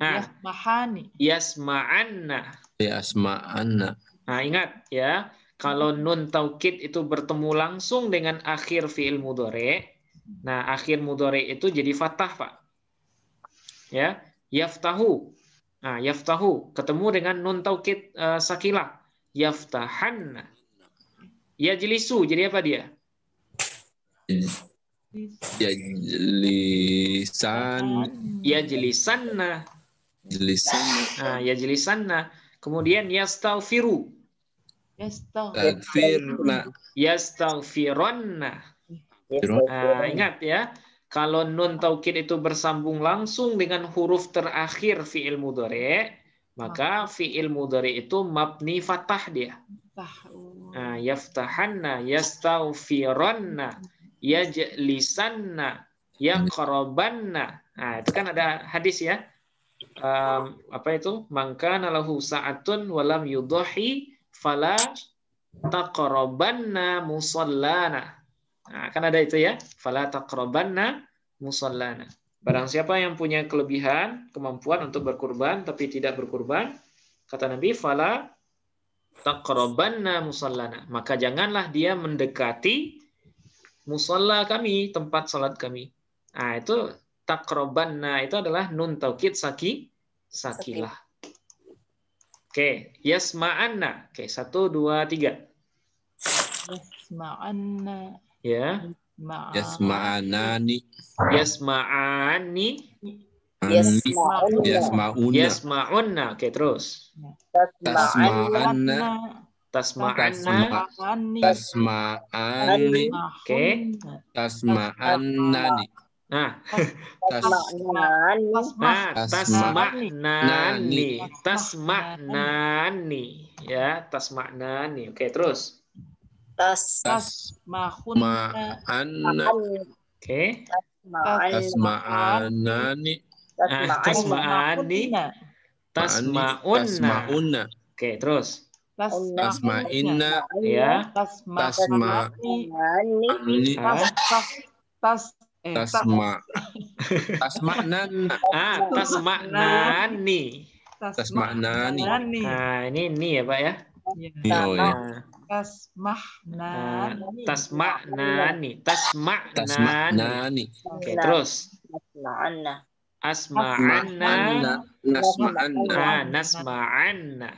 Yasmahani. Yasma'anna. Yasma'anna. Nah, ingat ya, kalau nun taukid itu bertemu langsung dengan akhir fi'il mudhari'. Nah, akhir mudhari' itu jadi fathah, Pak. Ya, yaftahu. Nah, yaftahu ketemu dengan nun taukid sakilah. Yaftahanna. Yajlisu jadi apa dia? Yajlisanna. Nah, yajlisanna. Kemudian yastaghfiru. Yastaghfironna. Nah, ingat ya. Kalau nun taukid itu bersambung langsung dengan huruf terakhir fi'il mudhari', maka fi'il mudhari' itu mabni fathah dia. Nah, yaftahanna, yastaghfironna, yajlisanna, yaqrabanna. Nah, itu kan ada hadis ya. Apa itu? Maka nalahu sa'atun walam yudhi fala taqrabanna musallana. Nah, kan ada itu ya. Fala taqrabanna musallana. Barang siapa yang punya kelebihan, kemampuan untuk berkurban tapi tidak berkurban, kata Nabi, fala taqrabanna musallana. Maka janganlah dia mendekati musalla kami, tempat salat kami. Nah, itu taqrabanna itu adalah nun taukid sakilah. Oke, yasma'anna. Oke, 1 2 3. Yasma'anna. Ya. Yasma'anani. Yasma'ani. Yasma'una. Yasma'unna. Oke, terus. Tasma'anna. Tasma'anna. Tasma'ani. Oke. Tasma'annani. Nah, Tasma'nani. tasma'nani. Ya, tasma'nani. Oke, terus. Tasma'hunna. Ma'anna. Oke. Tasma'anani. Tasma'ani. Tasma'unna. Oke, terus. Tasma'inna. Ya. Tasma'ani. Tasma'nanna. Tasma'nani. Tasma'nani. Nah, ini ya, Pak ya. Oh, ya. Tasma'nani. Tasma'nani. Tasma'nani. Tasma'nani. Oke, terus. Nasma'anna. Asma'anna. Nasma'anna. Nasma'anna.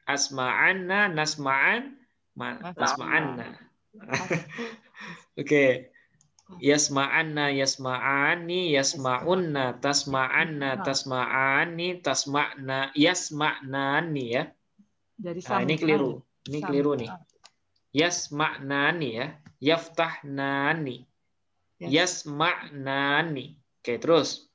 Asma'anna. Nasma'anna. Oke. Yasma'anna, yasma'ani, yasma'unna, tasma'anna, tasma'ani, tasma'na, yasma'nani ya. Nah, ini keliru. Ini keliru nih. Yasma'nani ya. Yaftahnani. Yasma'nani. Oke, terus.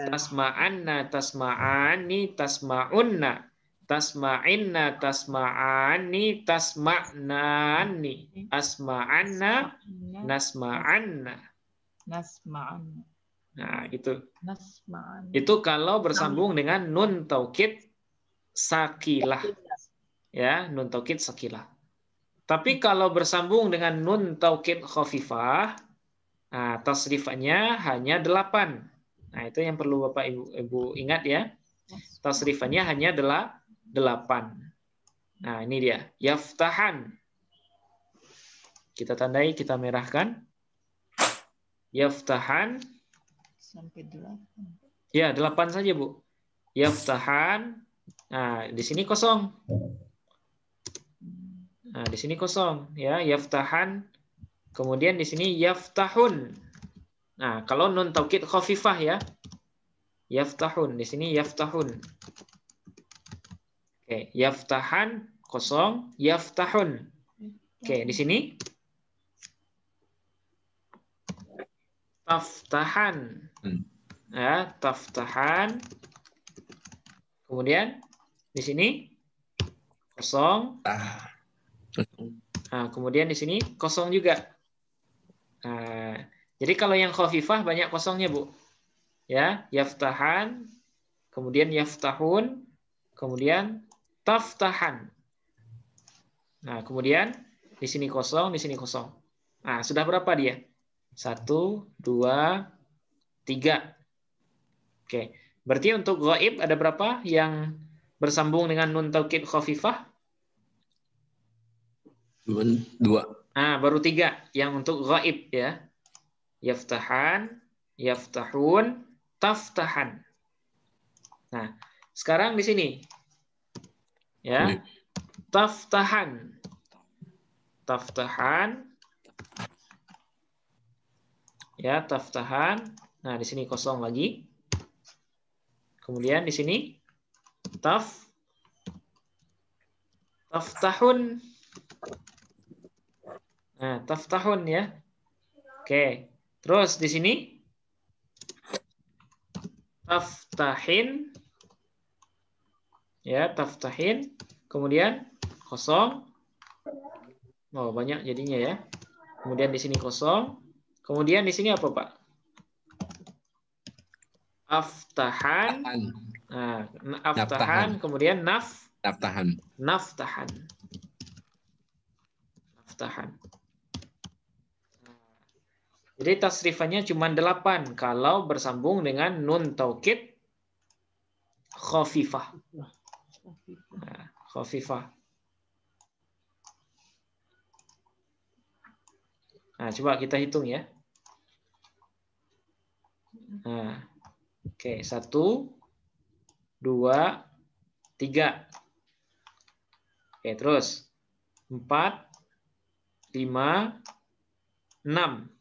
Tasma'anna, tasma'ani, tasma'unna. Tasma'inna, tasma'ani, tasma'nani. Asma'anna, nasma'anna. Nah, itu. Itu kalau bersambung dengan nun taukid sakilah. Ya, nun taukid sakilah. Tapi kalau bersambung dengan nun taukid khafifah, nah, tasrifannya hanya 8. Nah, itu yang perlu Bapak Ibu ingat ya. Tasrifannya hanya 8. Nah, ini dia. Yaftahan. Kita tandai, kita merahkan. Yaftahan. Sampai 8. Ya, 8 saja, Bu. Yaftahan. Nah, di sini kosong. Nah, di sini kosong. Ya, yaftahan. Kemudian di sini yaftahun. Nah, kalau nun taukid khafifah ya. Yaftahun. Di sini yaftahun. Oke, yaftahan kosong, yaftahun. Oke, di sini taftahan. Ya, taftahan. Kemudian di sini kosong. Nah, kemudian di sini kosong juga. Nah, jadi kalau yang khafifah banyak kosongnya, Bu. Ya, yaftahan, kemudian yaftahun, kemudian taftahan. Nah, kemudian di sini kosong, di sini kosong. Nah, sudah berapa dia? 1, 2, 3. Oke, berarti untuk ghaib ada berapa yang bersambung dengan nun taukid khafifah? 2. Nah, baru 3 yang untuk ghaib ya. Yaftahan, yaftahun, taftahan. Nah, sekarang di sini ya, taftahan, taftahan, ya taftahan. Nah, di sini kosong lagi. Kemudian di sini taftahun. Nah, taftahun ya. Oke. Terus di sini taftahin. Ya, taftahin. Kemudian kosong. Oh, banyak jadinya ya. Kemudian di sini kosong. Kemudian di sini apa, Pak? aftahan. Tahan. Nah, aftahan, kemudian Naftahan. naftahan. Naftahan. Jadi tasrifannya cuma 8 kalau bersambung dengan nun taukid khafifah. Nah, khafifah. Nah, coba kita hitung ya. Nah, oke, 1, 2, 3. Oke, terus 4, 5, 6.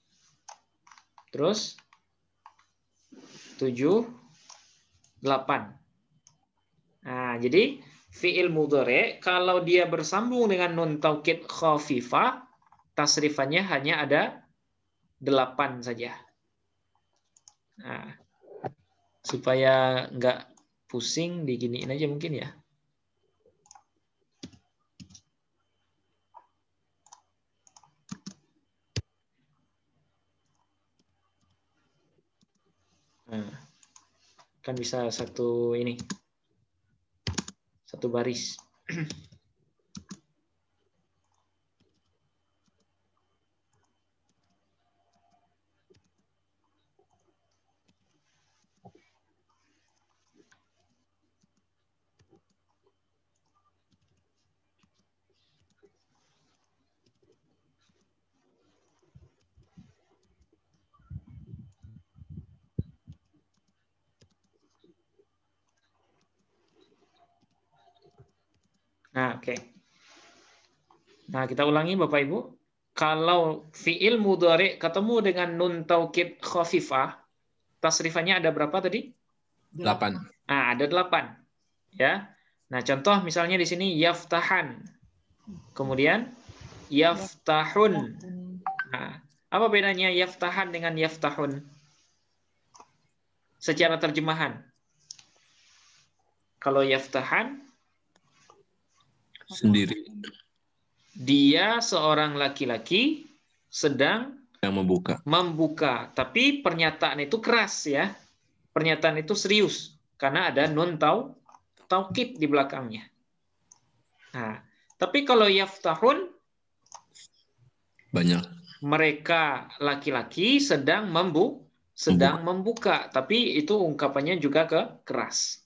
Terus 7, 8. Nah, jadi fi'il mudhari kalau dia bersambung dengan nun taukid khafifah, tasrifannya hanya ada 8 saja. Nah, supaya nggak pusing, diginiin aja mungkin ya. Nah, kan bisa satu baris. Nah, oke. Nah, kita ulangi Bapak Ibu. Kalau fi'il mudhari ketemu dengan nun taukid khafifah, tasrifannya ada berapa tadi? 8. Nah, ada 8. Ya. Nah, contoh misalnya di sini yaftahan. Kemudian yaftahun. Nah, apa bedanya yaftahan dengan yaftahun? Secara terjemahan. Kalau yaftahan Sendiri. dia seorang laki-laki sedang Yang membuka, tapi pernyataan itu keras ya. Pernyataan itu serius karena ada nun taukid di belakangnya. Nah, tapi kalau yaftahun banyak. Mereka laki-laki sedang membuka, tapi itu ungkapannya juga keras.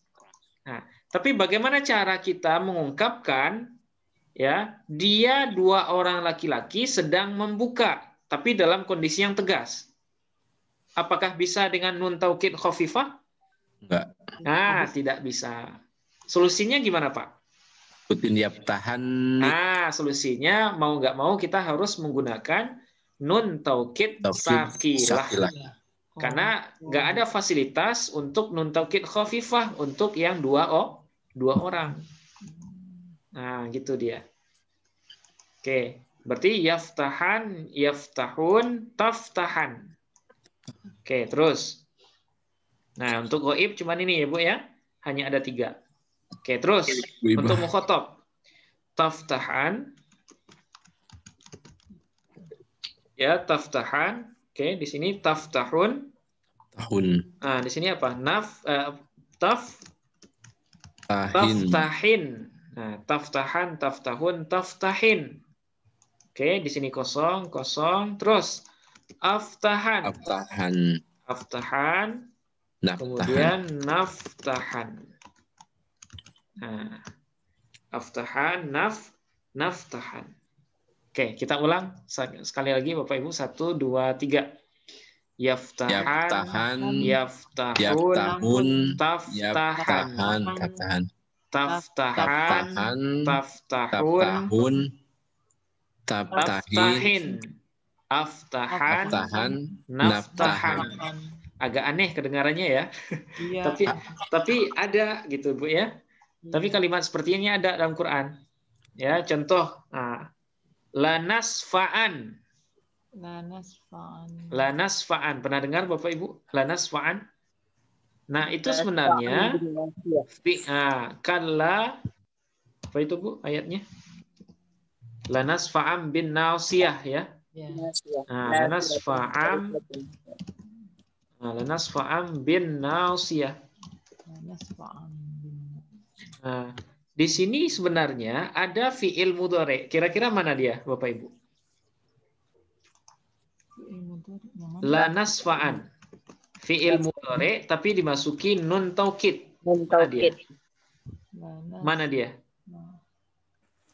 Nah, tapi bagaimana cara kita mengungkapkan ya, dia 2 orang laki-laki sedang membuka, tapi dalam kondisi yang tegas. Apakah bisa dengan nun taukid khafifah? Enggak. Nah, tidak bisa. Solusinya gimana, Pak? Ikutin yaftahan. Nah, solusinya mau nggak mau kita harus menggunakan nun taukid sakilah. Karena nggak ada fasilitas untuk nun taukid khafifah untuk yang 2 orang. Nah, gitu dia. Oke, berarti yaftahan, yaftahun, taftahan. Oke, terus. Nah, untuk ghaib cuman ini ya, Bu ya. Hanya ada 3. Oke, terus untuk mukhatab. Taftahan. Ya, taftahan. Oke, di sini taftahun. Tahun. Nah, di sini apa? Tahin. Taftahin. Nah, taftahan, taftahun, taftahin. Oke, di sini kosong. Terus aftahan. Aftahan. Kemudian naftahan. Nah, aftahan, naftahan. Oke, kita ulang sekali lagi Bapak Ibu. 1, 2, 3. Yaftahan, yaftahun, taftahan. Taftahan, taftahun, taftahin. Aftahan, naftahan. Agak aneh kedengarannya ya. Iya. Tapi ada gitu Bu ya. Tapi kalimat seperti ini ada dalam Quran. Ya, contoh. Nah, lanasfa'an. Lanasfa'an. Pernah dengar Bapak Ibu? Lanasfa'an. Nah, itu sebenarnya kalla apa itu Bu ayatnya? Lanasfa'an bin nasiyah ya. Nah, lanasfa'an Nah, lanasfa'an bin nasiyah. Nasfa'an. Nah, di sini sebenarnya ada fi'il mudhari. Kira-kira mana dia, Bapak Ibu? Lanasfa'an. Fi'il mudhari tapi dimasuki nun taukid. Nun Mana dia? taukid. Mana dia?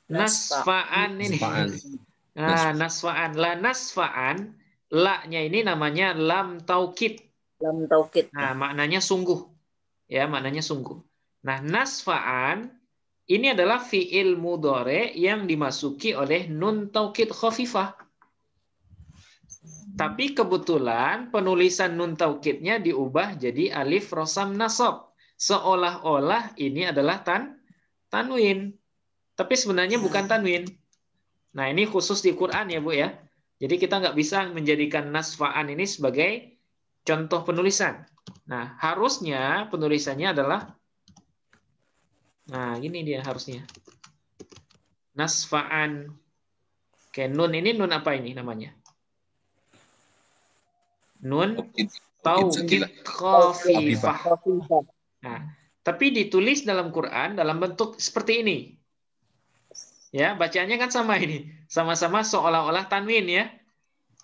Nasfa'an ini. Nasfa'an. Nah, nasfa'an. La nasfa'an, la-nya ini namanya lam taukid. Lam taukid. Nah, maknanya sungguh. Ya, maknanya sungguh. Nah, nasfa'an ini adalah fi'il mudhari yang dimasuki oleh nun taukid khafifah. Tapi kebetulan penulisan nun taukidnya diubah jadi alif rosam nasab. Seolah-olah ini adalah tanwin. Tapi sebenarnya bukan tanwin. Nah, ini khusus di Quran ya, Bu ya. Jadi kita nggak bisa menjadikan nasfa'an ini sebagai contoh penulisan. Nah, harusnya penulisannya adalah, nah gini dia harusnya. Nasfa'an. Oke, nun ini nun apa ini namanya? Nun taukid khafifah. Nah, tapi ditulis dalam Quran dalam bentuk seperti ini. Ya, bacaannya kan sama ini. Sama-sama seolah-olah tanwin ya.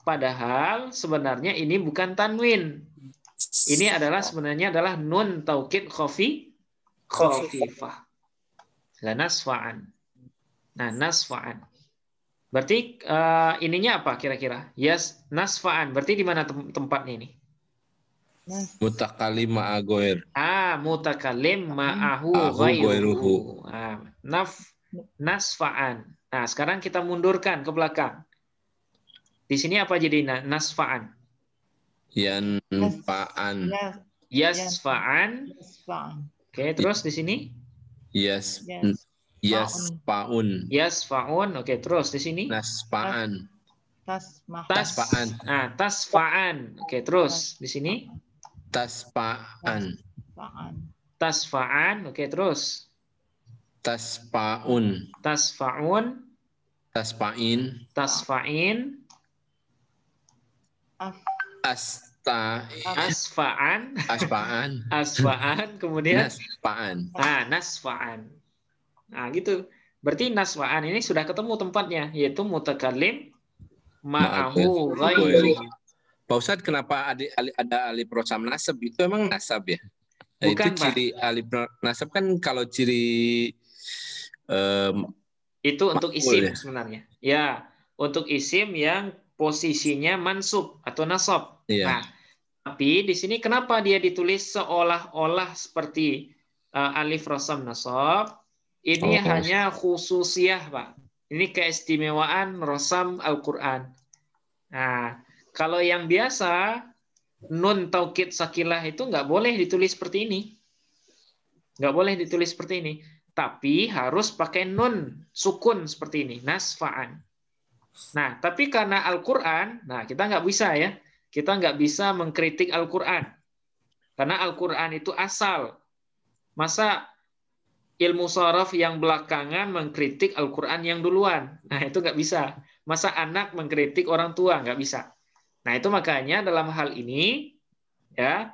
Padahal sebenarnya ini bukan tanwin. Ini adalah sebenarnya adalah nun taukid khafifah. La nasfa'an. Nah, nasfa'an. Berarti ininya apa kira-kira? Yes, nasfa'an. Berarti di mana tempatnya ini? Mutakalim ma'agoir. Mutakalim ma'ahu ghairuhu. Nasfa'an. Nah, sekarang kita mundurkan ke belakang. Di sini apa jadi nasfa'an? Yanfa'an. Yasfa'an. Oke, terus di sini? Yasfa'un. Yasfa'un. Oke, terus di sini? Nasfa'an. Tasfa'an. Nah, tasfa'an. Oke, terus di sini? Tasfa'an. Tasfa'an. Oke, terus? Tasfa'un. Tasfa'un. Tasfa'in. Tasfa'in. Asfa'an. Asfa'an. Asfa'an. Kemudian? Nasfa'an. Nasfa'an. Nah, gitu. Berarti nasfa'an ini sudah ketemu tempatnya, yaitu mutakalim ma'ahu ghairuhu. Pak Ustadz, kenapa ada alif rosam nasab? Itu emang nasab ya? Nah, Bukan, itu ciri Pak. alif nasab kan kalau ciri itu untuk isim ya? sebenarnya. Ya, untuk isim yang posisinya mansub atau nasab. Iya. Nah, tapi di sini kenapa dia ditulis seolah-olah seperti alif rosam nasab? Ini hanya khususiyah, Pak. Ini keistimewaan rosam Al-Quran. Nah, kalau yang biasa nun taukid sakilah itu nggak boleh ditulis seperti ini. Nggak boleh ditulis seperti ini. Tapi harus pakai nun sukun seperti ini, nasfa'an. Nah, tapi karena Al-Quran, nah kita nggak bisa ya. Kita nggak bisa mengkritik Al-Quran. Karena Al-Quran itu asal. Masa ilmu sharaf yang belakangan mengkritik Al-Quran yang duluan? Nah, itu nggak bisa. Masa anak mengkritik orang tua? Nggak bisa. Nah, itu makanya dalam hal ini, ya,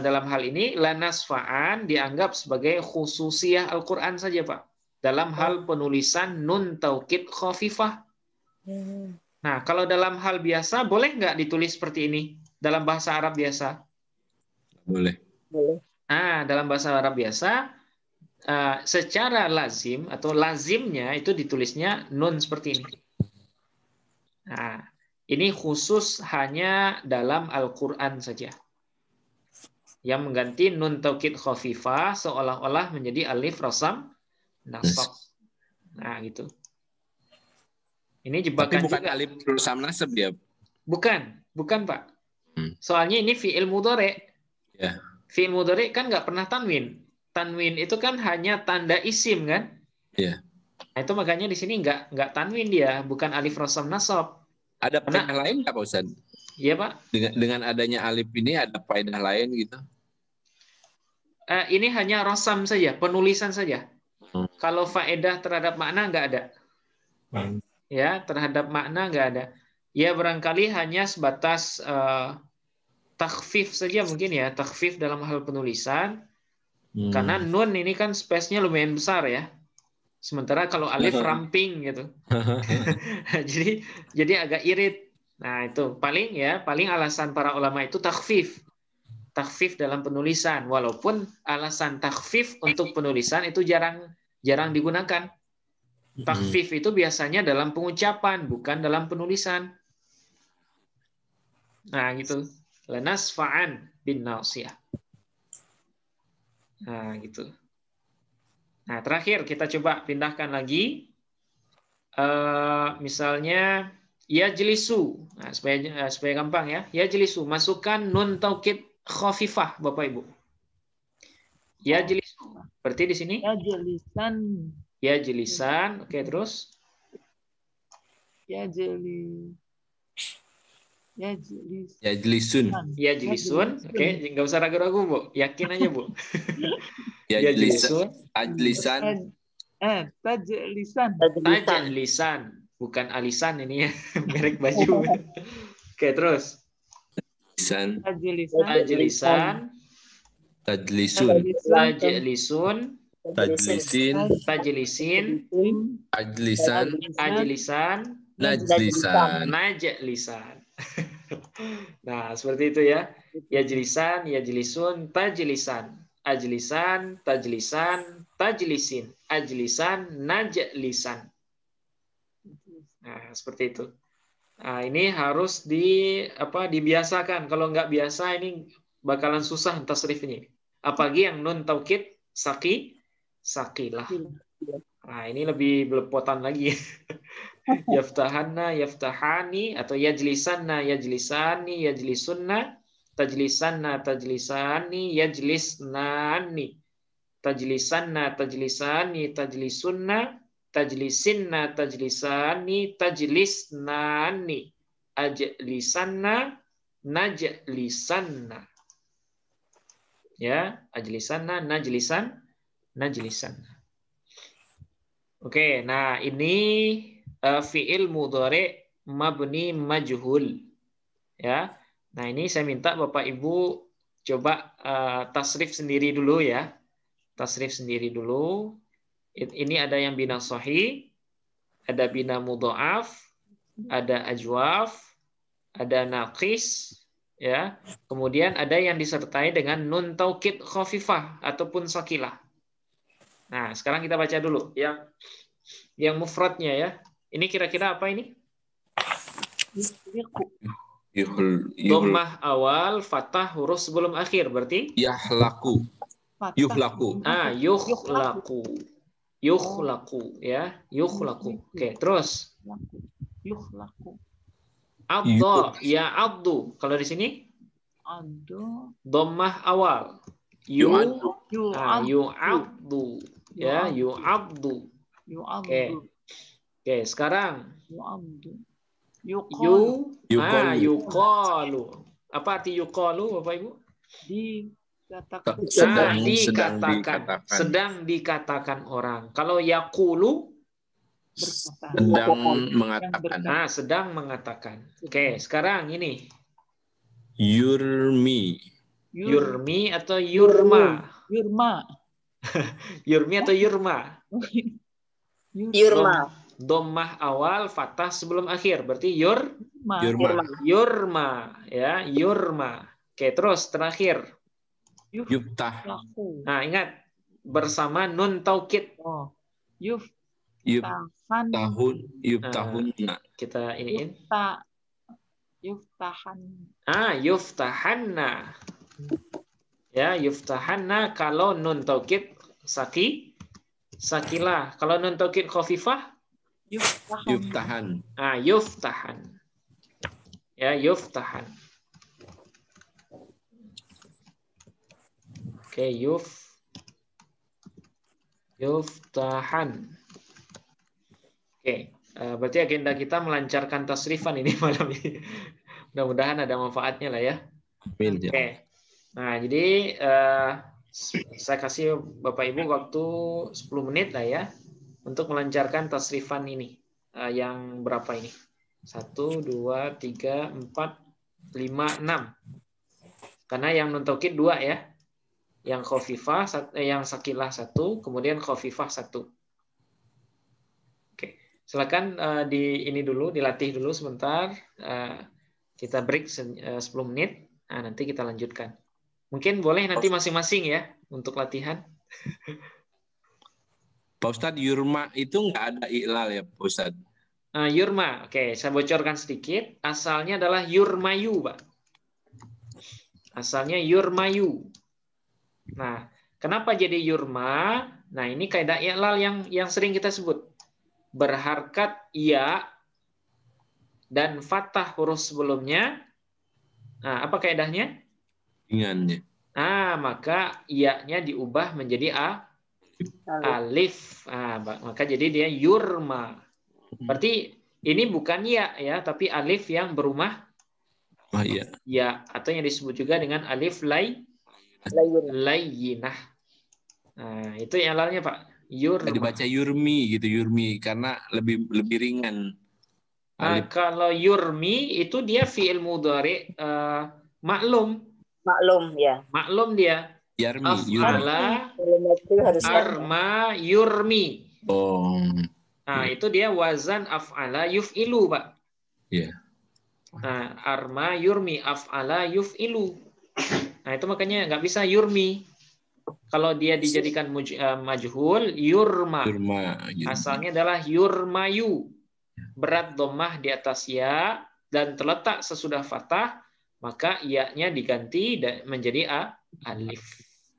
dalam hal ini la nasfa'an dianggap sebagai khususiyah Al-Quran saja, Pak. Dalam hal penulisan nun taukid khafifah. Nah, kalau dalam hal biasa boleh nggak ditulis seperti ini dalam bahasa Arab biasa? Boleh. Nah, dalam bahasa Arab biasa secara lazim atau lazimnya itu ditulisnya nun seperti ini. Nah, ini khusus hanya dalam Al-Quran saja. Yang mengganti nun taukid khafifah seolah-olah menjadi alif rosam nasab. Nah, gitu. Ini jebakan. Tapi bukan juga. alif rosam nasab ya? Bukan Pak. Soalnya ini fi'il mudhari. Ya. Fi'il mudhari kan nggak pernah tanwin. Tanwin itu kan hanya tanda isim kan? Iya. Nah, itu makanya di sini nggak tanwin dia, bukan alif rosam nasab. Ada faedah lain nggak Pak Ustaz? Iya Pak. Dengan adanya alif ini ada faedah lain gitu? Ini hanya rosam saja, penulisan saja. Kalau faedah terhadap makna nggak ada. Ya, terhadap makna nggak ada. Ya barangkali hanya sebatas takhfif saja mungkin ya, takhfif dalam hal penulisan. Karena nun ini kan space-nya lumayan besar ya. Sementara kalau alif ramping gitu. jadi agak irit. Nah, itu paling alasan para ulama itu takhfif. Takhfif dalam penulisan, walaupun alasan takhfif untuk penulisan itu jarang digunakan. Takhfif itu biasanya dalam pengucapan, bukan dalam penulisan. Nah, gitu. Lanasfa'an bin nasiyah. Nah, gitu. Nah, terakhir kita coba pindahkan lagi. Misalnya yajlisu. Nah, supaya gampang ya. Yajlisu, masukkan nun taukid khafifah, Bapak Ibu. Yajlisu. Berarti di sini yajlisan. Oke, terus Yajlisun. Oke, nggak usah ragu-ragu, Bu. Yakin aja, Bu. Yajlisun. Ajlisan. Tajlisan. Bukan alisan ini ya. Merek baju. Oke, terus. Tajlisan. Tajlisun. Tajlisun. Tajlisin. Tajlisin. Ajlisan. Ajlisan. Najlisan. Najlisan. Nah, seperti itu ya. Yajlisan, yajlisun, tajlisan. Ajlisan, tajlisan, tajlisin. Ajlisan, najlisan. Nah, seperti itu. Nah, ini harus dibiasakan. Kalau nggak biasa ini bakalan susah tasrifnya. Apalagi yang nun taukid sakilah. Nah, ini lebih belepotan lagi. Yaftahanna, yaftahani, atau yajlisanna, yajlisani, yajlisunna, tajlisanna, tajlisani, yajlisnani, tajlisanna, tajlisani, tajlisunna, tajlisinna, tajlisani, tajlisnani, ajlisanna, najlisanna. Ya, ajlisanna, najlisanna. Oke, nah ini fi'il mudhari mabni majhul. Ya. Nah, ini saya minta Bapak Ibu coba tasrif sendiri dulu ya. Tasrif sendiri dulu. Ini ada yang bina sahih, ada bina mudha'af, ada ajwaf, ada naqis, ya. Kemudian ada yang disertai dengan nun taukid khafifah ataupun sakilah. Nah, sekarang kita baca dulu yang mufradnya ya. Ini kira-kira apa ini? Dhammah awal, fathah huruf sebelum akhir, berarti? Yahlaku. Yuhlaku. Yukhlaku ya. Yukhlaku. Oke, terus. Abdu, ya abdu. Kalau di sini? Dhammah awal. Yu'abdu. Ya, yu'abdu. Oke. Oke, sekarang yuqalu. Apa arti yuqalu, Bapak Ibu? Sedang dikatakan orang. Kalau yaqulu sedang mengatakan. Nah, sedang mengatakan. Oke, sekarang ini. Yurmi atau yurma? Yurmi atau yurma? Yurma. Dhammah awal, fathah sebelum akhir. Berarti yurma. Ya, yurma. Oke, terus terakhir. Yuftah. Nah, ingat. Bersama nun taukid. Yuftahunna. Kita iniin. Yuftahan. Yuftahanna. Ya, yuftahanna kalau nun taukid sakilah. Kalau nun taukid khafifah Yuftahan. Yuftahan. Ya, yuftahan. Oke, yuftahan. Oke, berarti agenda kita melancarkan tasrifan ini malam ini. Mudah-mudahan ada manfaatnya lah ya. Amin. Oke. Nah, jadi saya kasih Bapak Ibu waktu 10 menit lah ya untuk melancarkan tasrifan ini. Yang berapa ini? 1, 2, 3, 4, 5, 6. Karena yang nun taukid 2 ya. Yang khafifah, yang sakilah 1, kemudian khafifah 1. Oke, silakan ini dulu, dilatih dulu sebentar. Kita break 10 menit. Nah, nanti kita lanjutkan. Mungkin boleh nanti masing-masing ya untuk latihan. Pak Ustadz, yurma itu nggak ada iklal ya Pak Ustadz? Yurma, oke, saya bocorkan sedikit. Asalnya adalah yurmayu, Pak. Asalnya yurmayu. Nah, kenapa jadi yurma? Nah, ini kaidah i'lal yang sering kita sebut. Berharkat ya dan fathah huruf sebelumnya. Nah, apa kaidahnya? Ingannya. Nah, maka ya-nya diubah menjadi alif. Nah, maka jadi dia yurma. Berarti ini bukan ya, tapi alif yang berumah Iya. ya, atau yang disebut juga dengan alif layyinah. Nah, itu i'lalnya, Pak. Yurma. Dibaca yurmi gitu, yurmi karena lebih ringan. Nah, kalau yurmi itu dia fi'il mudhari maklum. Maklum ya. Maklum dia. Yarmi, Af'ala harus arma yurmi. Oh. Nah, itu dia wazan af'ala yuf'ilu, Pak. Iya. Nah, arma yurmi af'ala yuf'ilu. Nah, itu makanya nggak bisa yurmi. Kalau dia dijadikan majhul, yurma. Asalnya adalah yurmayu. Berat dhammah di atas ya dan terletak sesudah fathah, maka ya-nya diganti menjadi alif.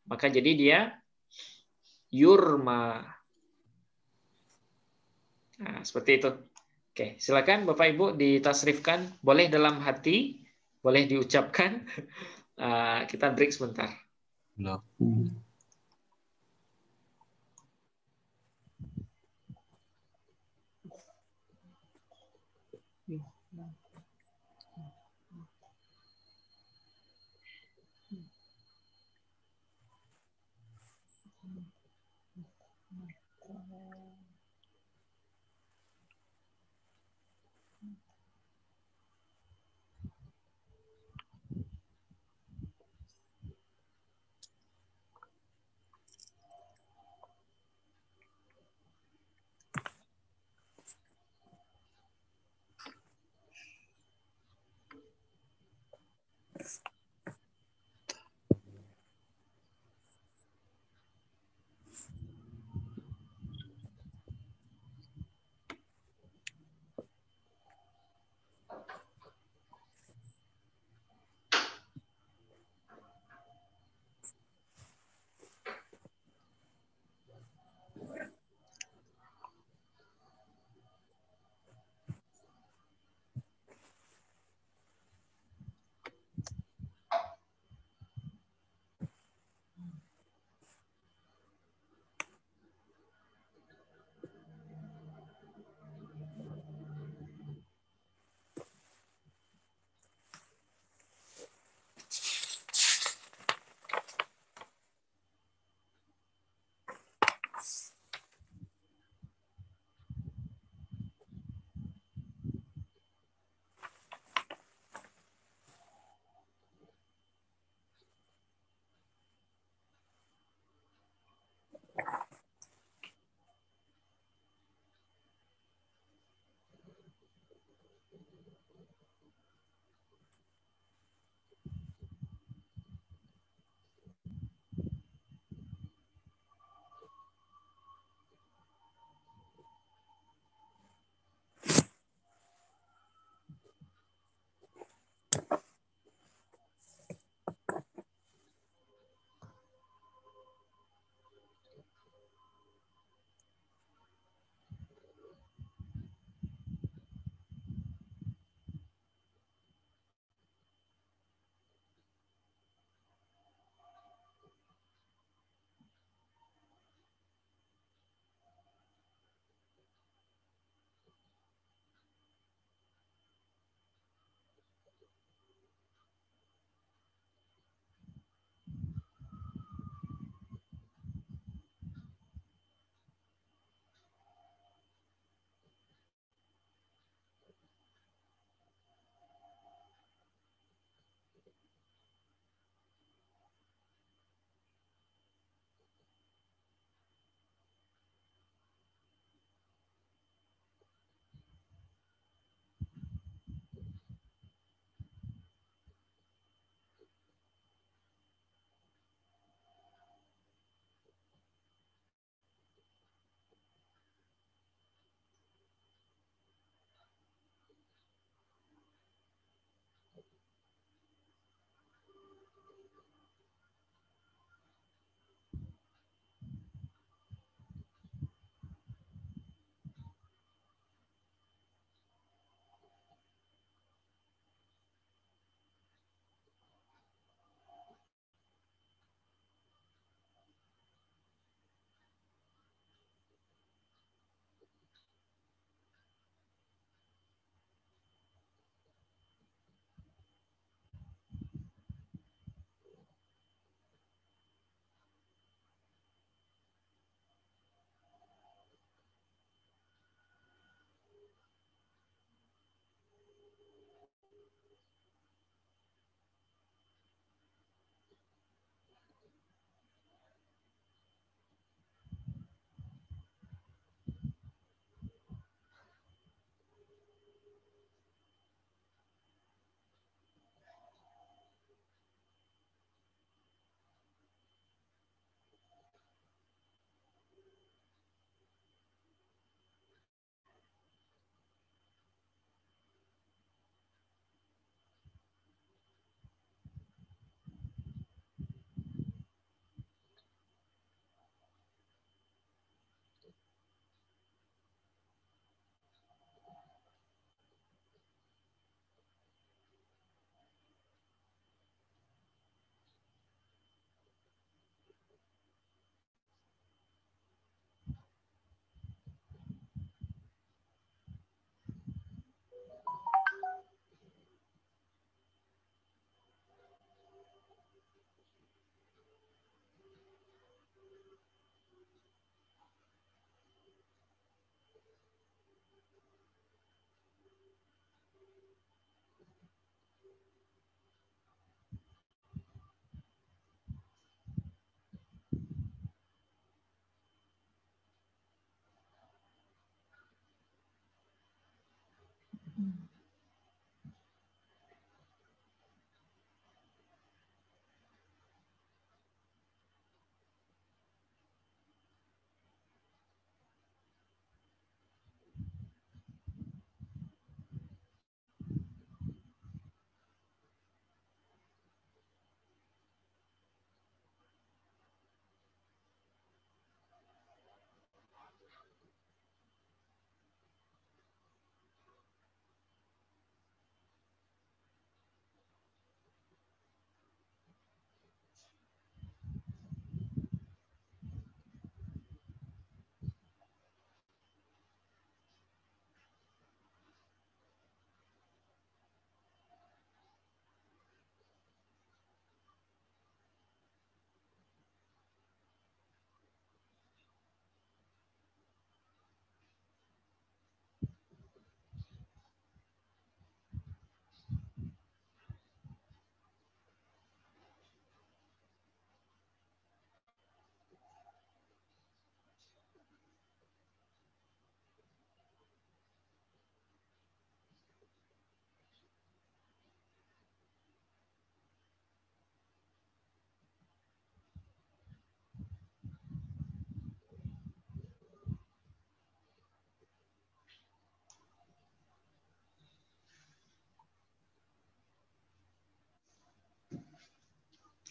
Maka jadi dia yurma. Nah, seperti itu. Oke, silakan Bapak Ibu ditasrifkan, boleh dalam hati, boleh diucapkan. Kita break sebentar.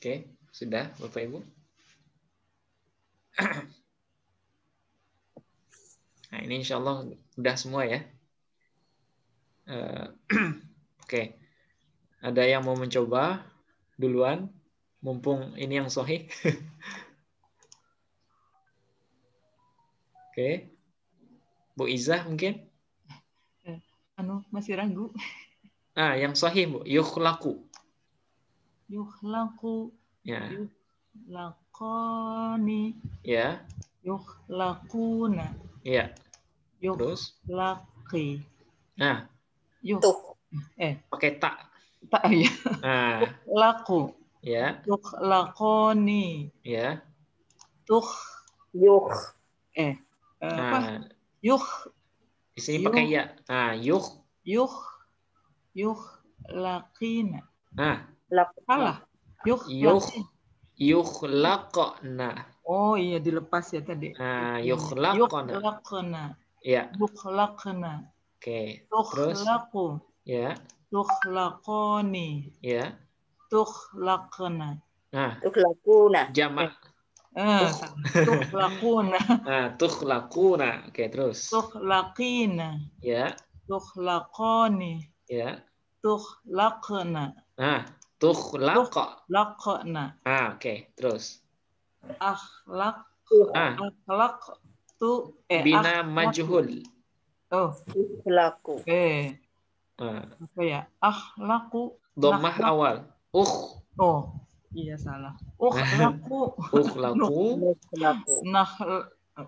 Oke, sudah Bapak Ibu. Nah, ini insya Allah udah semua ya. Oke, ada yang mau mencoba duluan? Mumpung ini yang sahih. Oke, Bu Izah mungkin? Masih ragu. Yang sahih Bu, yukhlaku. Yukhlaku. Ya. Yukhlaqani. Ya. Yukhlaquna. Ya. Terus? Yukhlaqi. Nah. Pakai tak. Tak ya. Nah. Yukhlaqu. Ya. Yukhlaqani. Ya. Yuk. Apa? Yuk. Di sini pakai ya. Nah, Yukhlaqina. Nah. Salah. Yukhlaqna. Oh iya, dilepas ya tadi. Nah, yukhlaqna. Ya. Yukhlaqna. Oke. Tukhlaqu. Ya. Tukhlaqani. Ya. Tukhlaqna. Nah. Tukhlaquna. Jamak. Tukhlaquna. Nah, tukhlaquna. Oke, terus. Tukhlaqina. Ya. Tukhlaqani. Ya. Tukhlaqna. Nah, tukhlaqna. Oke, terus. Akhlaq. Akhlaq tu bina majhul. Tukhlaku. Apa ya? Akhlaqu. Dhammah awal. Oh, iya salah. Ukhlaku. Ukhlaku.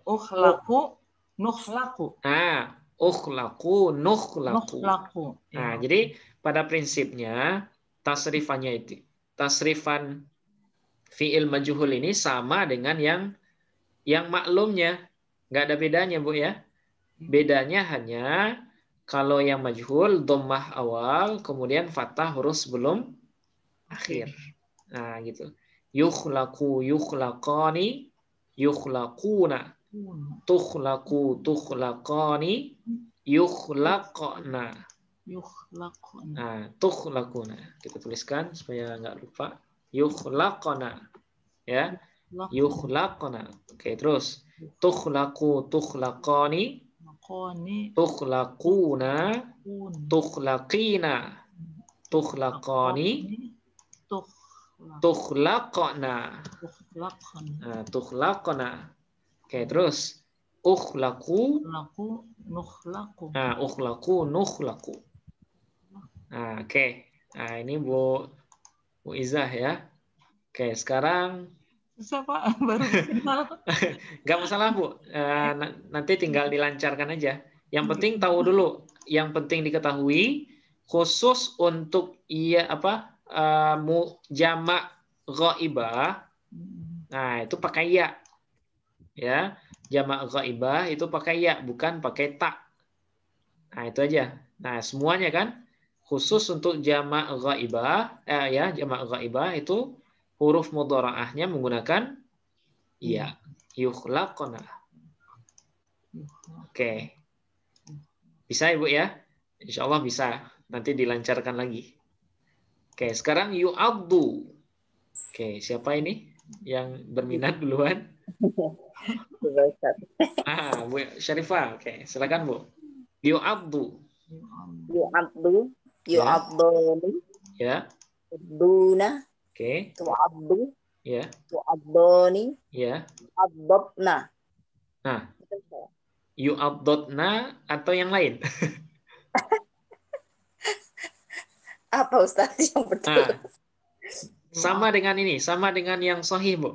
Ukhlaku. Nukhlaku. Ukhlaku, nukhlaku. Nah, jadi pada prinsipnya tasrifannya itu, tasrifan fi'il majhul ini sama dengan yang maklumnya. Nggak ada bedanya, Bu ya. Bedanya hanya kalau yang majhul dhammah awal, kemudian fathah huruf sebelum akhir. Nah, gitu. Yukhlaku, yukhlaqani, yukhlaquna. Tukhlaku, tukhlaqani, yukhlaqna. Nah, tukhlaquna. Kita tuliskan supaya nggak lupa. Yukhlaqna. Ya. Yukhlaqna. Oke, terus. Tukhlaku, tukhlaqani, tukhlaquna, tukhlaqina, tukhlaqani, tukhlaqna. Nah, tukhlaqna. Oke, terus. Ukhlaku, nukhlaku. Nah, ukhlaku, nukhlaku. Nah, oke. Nah, ini Bu Izah ya. Oke, sekarang susah Pak, baru kenal. Nggak masalah Bu. Nanti tinggal dilancarkan aja. Yang penting tahu dulu. Yang penting diketahui khusus untuk jamak ghaibah. Nah, itu pakai ya. Ya, jamak ghaibah itu pakai ya, bukan pakai tak. Nah, itu aja. Nah, semuanya kan khusus untuk jamak ghaibah, jamak ghaibah itu huruf mudharaahnya menggunakan ya, yukhlaqna. Oke. Bisa Ibu ya? Insya Allah bisa. Nanti dilancarkan lagi. Oke, sekarang yu'addu. Oke, siapa ini yang berminat duluan? Bu Syarifah. Oke, silakan Bu. Yu'addu. Yu'abdu, yu'abdoni, Ya. duna, Oke. tu'abdu, Ya. tu'abdoni, Ya. abdobna. Nah, yu'addotna atau yang lain? Apa Ustaz yang betul? Nah, sama dengan ini, sama dengan yang sahih, Bu.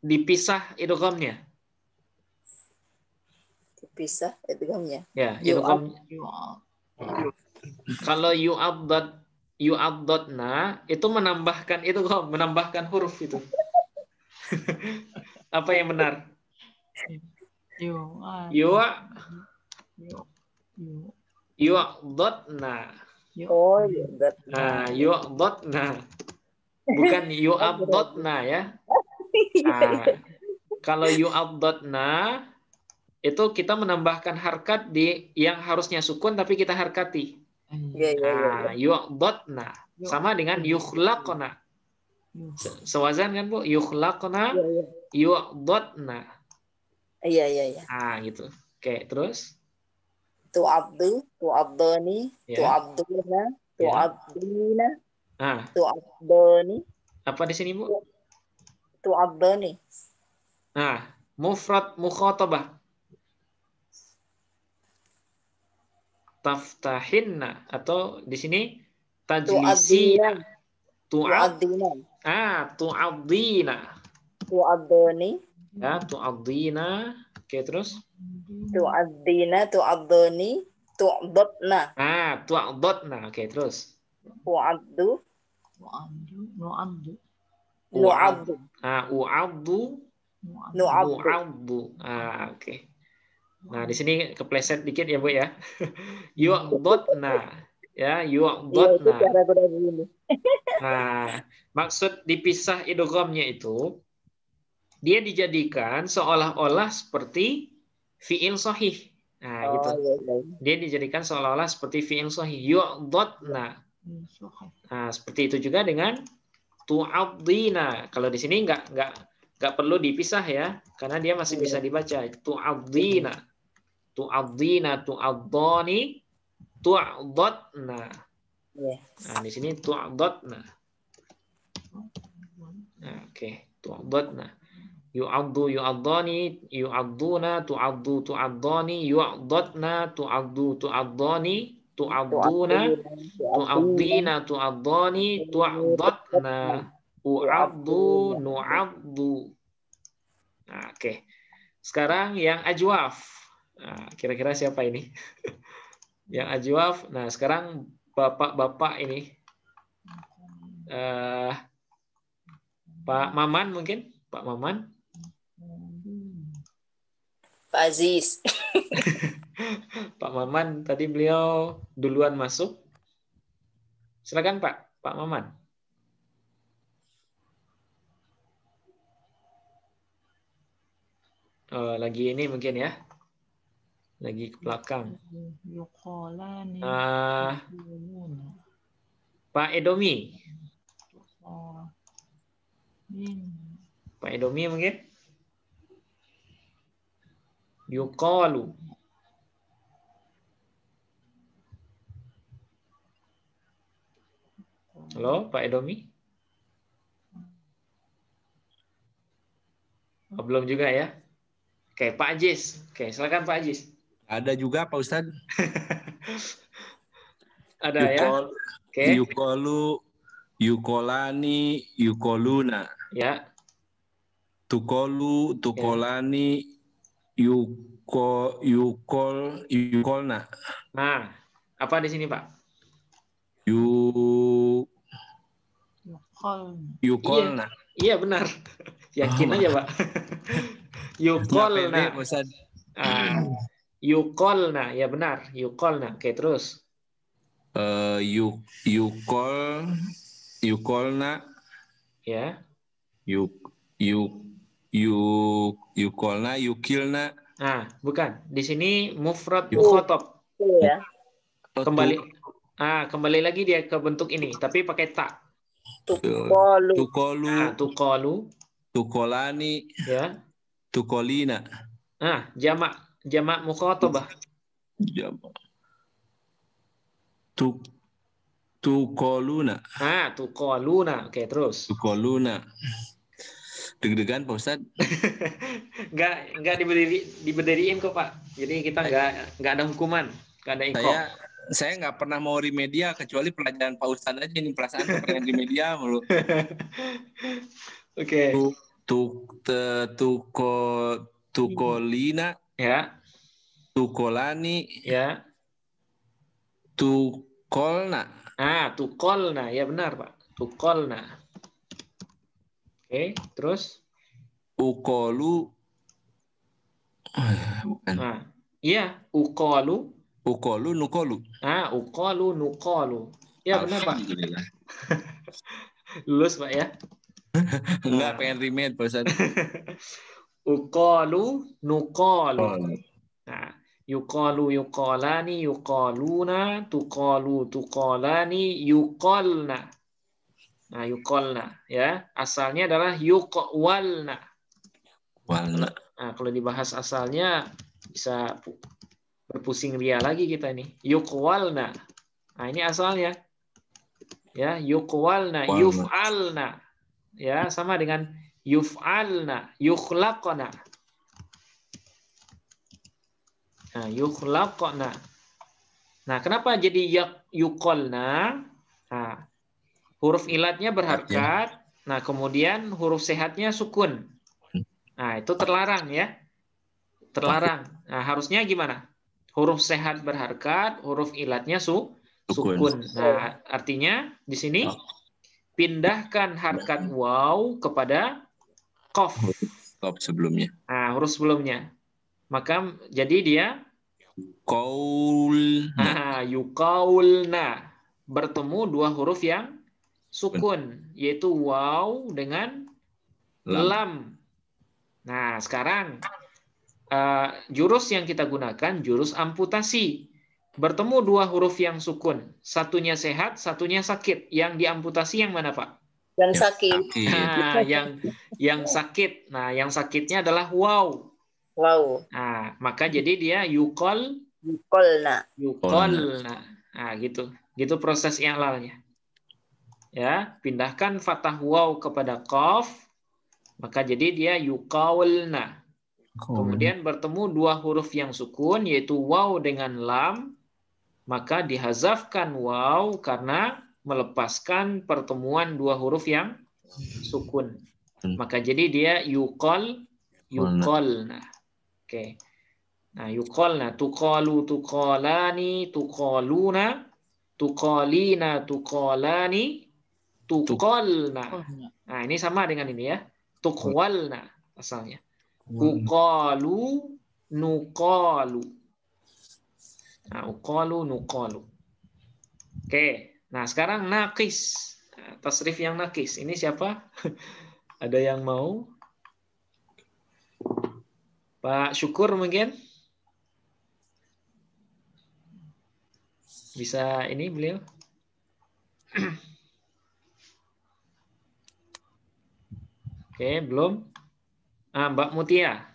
Dipisah idghamnya. Dipisah idghamnya. Ya, idgham. Kalau yu'addotna itu menambahkan idgham, menambahkan huruf itu. Apa yang benar? Yu'addotna. Oh, iya. Nah, yu'addotna. Bukan yu'addotna ya. Nah, kalau yu'addotna itu kita menambahkan harkat di yang harusnya sukun tapi kita harkati. Nah, yu'addotna sama dengan yukhlaqna. Sewazan kan Bu? Yukhlaqna, yu'addotna. Iya. Ah, gitu. Oke, terus? Tu'abdu, tu'abdoni, tu'abduna, tu'abdina, tu'abdoni. Apa di sini, Bu? Tu'abdoni. Nah, mufrad mukhatabah. Taftahinna atau di sini tajlisina. Tu'abdina. Tu'abdina. Tu'abdoni. Ya, tu'abdina. Oke, terus? Tu'abdina, tu'abdoni, tu'abdotna. Tu'abdotna. Oke, terus? Tu'abdu. Nu'abdu. Nu'abdu. U'abdu. Nu'abdu. Oke. Nah, di sini kepleset dikit ya, Bu ya. Yu'abdotna. Ya, yu'abdotna. Nah, maksud dipisah idghamnya itu dia dijadikan seolah-olah seperti fi'il sahih. Nah, gitu. Dia dijadikan seolah-olah seperti fi'il sahih. Yu'addotna. Nah, seperti itu juga dengan tu'abdina. Kalau di sini nggak perlu dipisah ya, karena dia masih bisa dibaca. Tu'abdina. Tu'abdina, tu'abdoni, tu'addotna. Nah, di sini tu'addotna. Nah, oke, tu'addotna. Yu'addu, yu'addani, yu'adduna, tu'addu, tu'addani, yu'addotna, tu'addu, tu'addani, tu'adduna, tu'addina, tu'addani, tu'addotna, u'addu, nu'addu. Nah, oke. Sekarang yang ajwaf. Nah, kira-kira siapa ini? Yang ajwaf. Nah, sekarang bapak-bapak ini. Pak Maman mungkin? Pak Maman? Pak Aziz. Pak Maman tadi beliau duluan masuk. Silakan Pak Maman. Lagi ini mungkin ya. Lagi ke belakang. Pak Edomi. Pak Edomi mungkin? Yuqalu. Halo, Pak Edomi? Belum juga ya? Oke, Pak Ajis. Oke, silakan Pak Ajis. Ada juga Pak Ustadz. Ada ya? Oke. Yuqalu, yuqolani, yuqoluna. Ya. Tuqolu, tuqolani, yuqolna. Nah, apa di sini Pak? Yuqolna. Iya benar. Yakin aja Pak. Yuqolna. Yuqolna, ya benar. Yuqolna. Oke, terus. Yukolna, Ya. yukolna, yukilna. Nah, bukan. Di sini mufrad Yuk. mukhatab. Ya. Kembali kembali lagi dia ke bentuk ini, tapi pakai ta. Tukolu. Tukolu, Tuqalu, tukolani, ya. tukolina. Jamak mukhatabah. Tukoluna. Tuqaluna. Oke, terus. Tukoluna. Deg-degan Pak Ustadz. Enggak diberdiriin kok, Pak. Jadi kita enggak ada hukuman, enggak ada iqab. Saya nggak pernah mau remedia kecuali pelajaran Pak Ustadz aja, ini perasaan pengen remedia mulu. Oke. Tukolina, Ya. tukolani, Ya. tukolna. Tukolna. Ya benar, Pak. Tukolna. Oke, terus Ukolu. Bukan. Iya, uqalu. Ukolu, nukolu. Uqalu, nuqalu. Ya benar, Pak. Alhamdulillah. Lulus, Pak ya. Enggak pengen remade Pak Ustadz. Uqalu, nuqalu. Yuqalu, yuqalani, yuqaluna, tuqalu, tuqalani, yuqalna. Yuqalna ya. Asalnya adalah yuqwalna. Walna. Kalau dibahas asalnya bisa berpusing ria lagi kita ini. Yuqwalna. Ini asalnya. Ya, yuqwalna, yuf'alna. Ya, sama dengan yuf'alna, yukhlaqna. Yukhlaqna. Kenapa jadi yuqalna? Huruf ilatnya berharkat. Kemudian huruf sehatnya sukun. Itu terlarang ya. Terlarang. Harusnya gimana? Huruf sehat berharkat, huruf ilatnya sukun. Artinya di sini pindahkan harkat waw kepada qaf. Qaf sebelumnya. Huruf sebelumnya. Maka jadi dia yuqaulna. Bertemu dua huruf yang sukun, yaitu waw dengan lam. Sekarang jurus yang kita gunakan jurus amputasi. Bertemu dua huruf yang sukun, satunya sehat, satunya sakit. Yang diamputasi yang mana, Pak? Yang sakit. Yang sakit. Yang sakitnya adalah waw. Wow. Maka jadi dia yuqalna. Gitu. Gitu proses i'lalnya. Ya, pindahkan fathah waw kepada qaf, maka jadi dia yuqawlna. Kemudian bertemu dua huruf yang sukun, yaitu waw dengan lam, maka dihazafkan waw karena melepaskan pertemuan dua huruf yang sukun. Maka jadi dia yuqalna. Oke. Yuqalna, tuqalu, tuqalani, tuqaluna, tuqalina, tuqalani, tuqalna. Ini sama dengan ini ya. Tuqwalna asalnya. Uqalu, nuqalu. Uqalu, nuqalu. Oke. Sekarang naqis. Tasrif yang naqis. Ini siapa? Ada yang mau? Pak Syukur mungkin? Bisa ini beliau? Oke, belum? Mbak Mutia.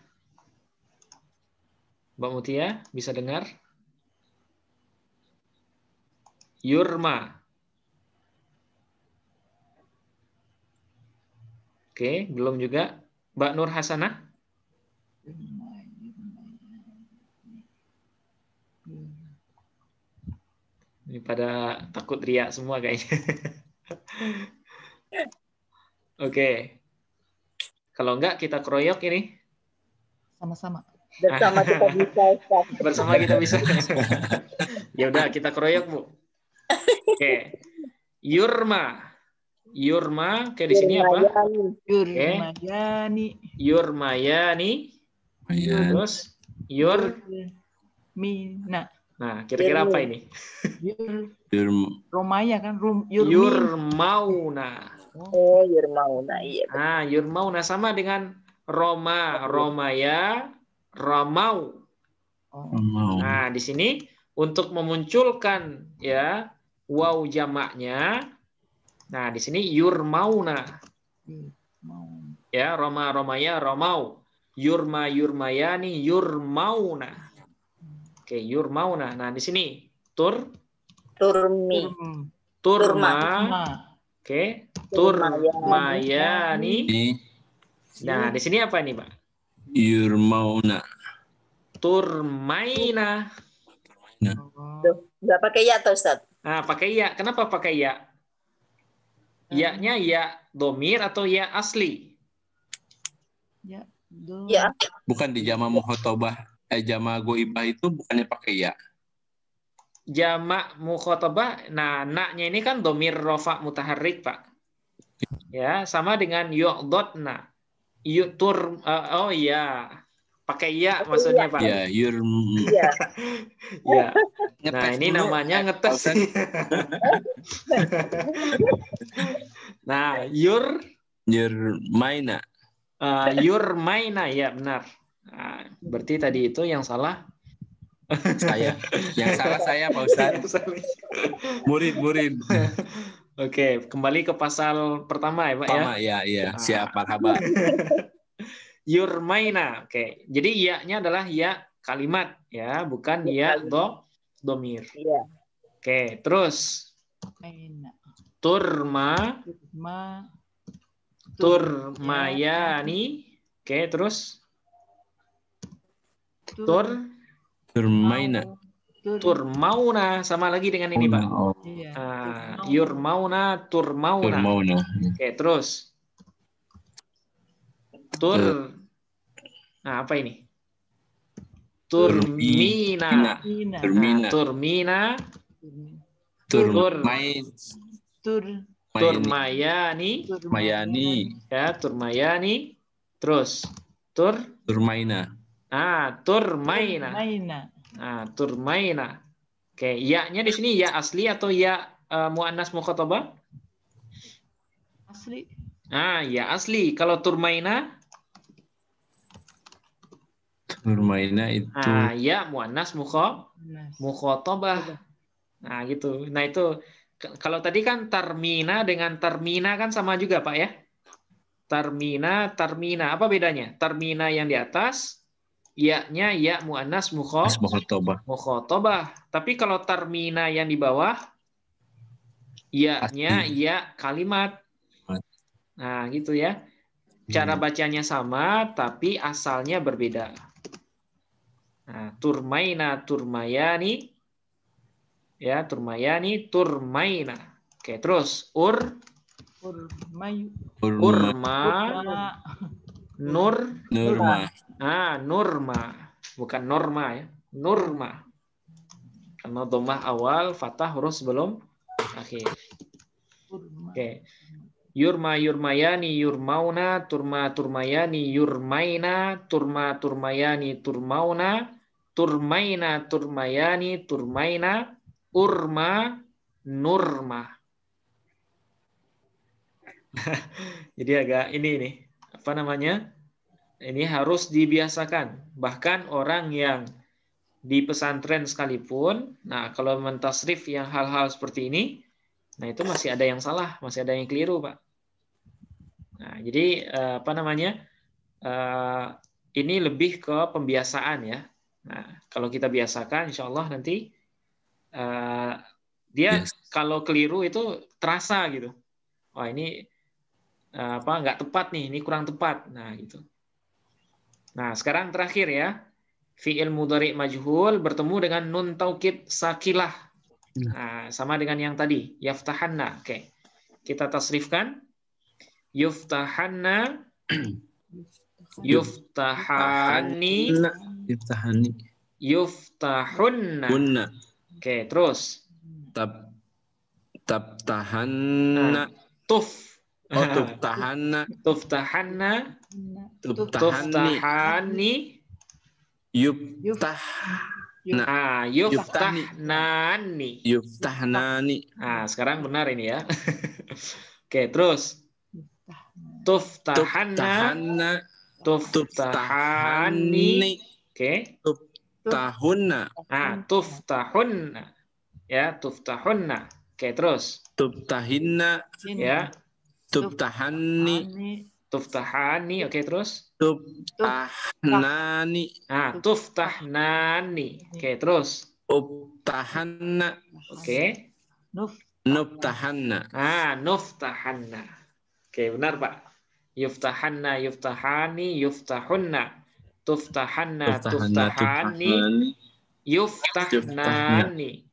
Mbak Mutia, bisa dengar? Yurma. Oke, belum juga. Mbak Nur Hasanah? Ini pada takut riak semua kayaknya. Oke. Kalau enggak kita keroyok ini. Sama-sama. Bersama kita bisa. Bersama kita bisa. Ya udah kita keroyok, Bu. Oke. Yurma. Yurma, kayak di sini apa? Yurmayani. Yurmayani. Terus Mina. Nah, kira-kira apa ini? Romaya kan? Yurmin. Yurmauna. Oh, Yurmauna. Iya. Nah, yurmauna sama dengan Roma, Romaya, Ramau. Nah, di sini untuk memunculkan ya waw jamaknya. Nah, di sini yurmauna. Ya, Roma, Romaya, Romau. Yurma, Yurmayani, Yurmauna. Oke, Yurmauna. Nah, di sini Turmi. Turma. Oke, Turmayani. Nah, di sini apa nih, Pak? Yurmauna. Turmaina. Nggak pakai ya, Ustaz? Nah, pakai ya. Kenapa pakai ya? Ya-nya ya domir atau ya asli? Ya. Bukan di jama mukhotobah, jama goibah itu bukannya pakai ya. Jamak mukhotobah, nah naknya ini kan domir rofa mutaharrik, Pak. Ya, sama dengan yu'dotna. Oh ya. Pakai ya maksudnya, Pak. Ya, Iya. Ya. Nah, Ngetes ini dulu, namanya ngetes. Ustaz. Nah, Yurmaina. Yurmaina, ya benar. Nah, berarti tadi itu yang salah. Saya. Yang salah saya, Pak Ustaz. Murid-murid. Oke, kembali ke pasal pertama ya, Pak ya. Pertama, ya. Siap, marhaba. Yurmaina. Oke. Jadi ya-nya adalah ya kalimat ya, bukan ya domir. Iya. Oke, terus turma, turmayani. Oke, terus Turmaina. turmauna, sama lagi dengan ini, Pak. Yurmauna, turmauna. Oke, terus nah, apa ini? Turmina. Turmina. Turmayani. Ya, turmayani. Terus Turmaina. Turmaina. Nah, turmaina. Oke, ya-nya di sini ya asli atau ya muannas mukhatabah? Asli. Ya asli. Kalau turmaina? Turmaina itu. Ya muannas mukhatabah. Nah, gitu. Nah, itu kalau tadi kan tarmina dengan tarmina kan sama juga, Pak ya? Tarmina. Apa bedanya? Tarmina yang di atas, ya-nya ya muannas mukhatabah. Tapi kalau tarmina yang di bawah, ya-nya ya kalimat. Nah, gitu ya. Cara bacanya sama, tapi asalnya berbeda. Nah, turmaina, turmayani. Ya, turmayani, turmaina. Oke, terus urma, nurma. Nurma. Bukan norma ya. Nurma. Karena dhammah awal, fathah huruf sebelum akhir. Oke. Yurma, yurmayani, yurmauna, turma, turmayani, yurmaina, turma, turmayani, turmauna, turmaina, turmayani, turmaina, urma, nurma. Jadi agak ini nih, apa namanya? Ini harus dibiasakan. Bahkan orang yang di pesantren sekalipun, nah kalau mentasrif yang hal-hal seperti ini, nah itu masih ada yang salah, masih ada yang keliru, Pak. Nah, jadi apa namanya? Ini lebih ke pembiasaan ya. Nah, kalau kita biasakan, insya Allah nanti dia kalau keliru itu terasa gitu. Wah, ini nggak tepat nih, ini kurang tepat. Nah, gitu. Nah, sekarang terakhir ya. Fi'il mudhari' majhul bertemu dengan nun taukid sakilah. Nah, sama dengan yang tadi, yaftahanna. Oke. Kita tasrifkan. Yuftahanna, yuftahani, yuftahunna. Oke, terus. Tabtahanna. Tuftahanna. Tuftahani. Nah, Yuftahnani. Yuftahnani. Nah, sekarang benar ini ya. Oke, terus. Tuftahanna. Tuftahana. Tuftahani. Oke. Tuftahunna. Nah, tuftahunna. Ya, tuftahunna. Oke, terus. Tuftahinna. Ya. Tuftahanni. Tuftahani. Oke, terus. Tuftahnani. Nah, tuftahnani. Oke, terus. Ubtahanna. Oke. Nuftahanna. Ah, nuftahanna. Oke, benar, Pak. Yuftahanna, yuftahani, yuftahunna. Tuftahanna, tuftahani, yuftahnani.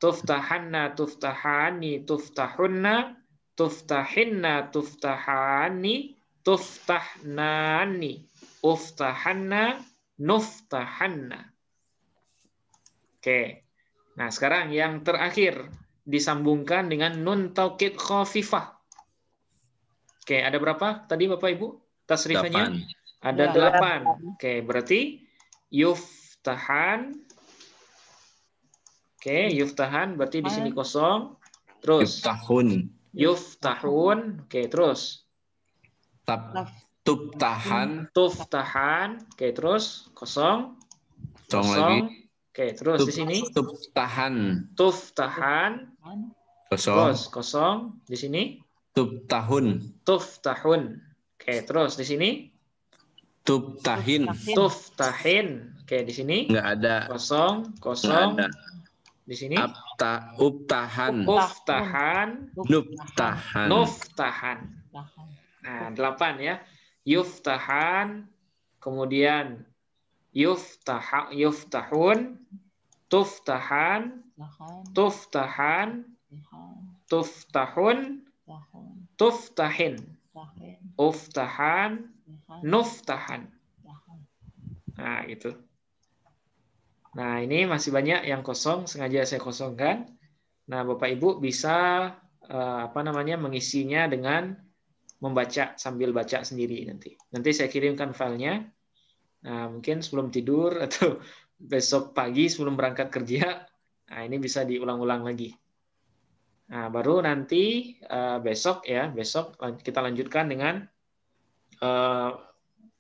Tuftahanna, tuftahani, tuftahunna. Tuftahinna, tuftahani, tuftahnani. Uftahanna, nuftahanna. Oke. Nah, sekarang yang terakhir disambungkan dengan nun taukid khafifah. Oke, ada berapa tadi Bapak Ibu? Tasrifannya? 8. Ada 8. Oke, berarti yuftahan. Oke, yuftahan berarti di sini kosong. Terus yuftahun. Oke, terus Tuftahan. tuftahan. Oke, terus kosong. Lagi. Oke, terus di sini Tuftahan. tuftahan. Kosong. Terus kosong. Di sini Tuftahun. tuftahun. Oke, terus di sini Tuftahin. tuftahin. Oke, di sini Nggak ada. kosong. Nggak ada. Di sini Ubtahan. uftahan. Nuftahan. Nuftahan. Nah, 8 ya. Yuftahan. Kemudian yuftahun. Tuftahan. Tuftahan. Tuftahun. Tuftahin. Uftahan. Nuftahan. Nah, itu. Nah, ini masih banyak yang kosong, sengaja saya kosongkan. Nah, Bapak Ibu bisa mengisinya dengan membaca sambil baca sendiri nanti. Nanti saya kirimkan filenya. Nah, mungkin sebelum tidur atau besok pagi sebelum berangkat kerja. Nah, ini bisa diulang-ulang lagi. Nah, baru nanti besok kita lanjutkan dengan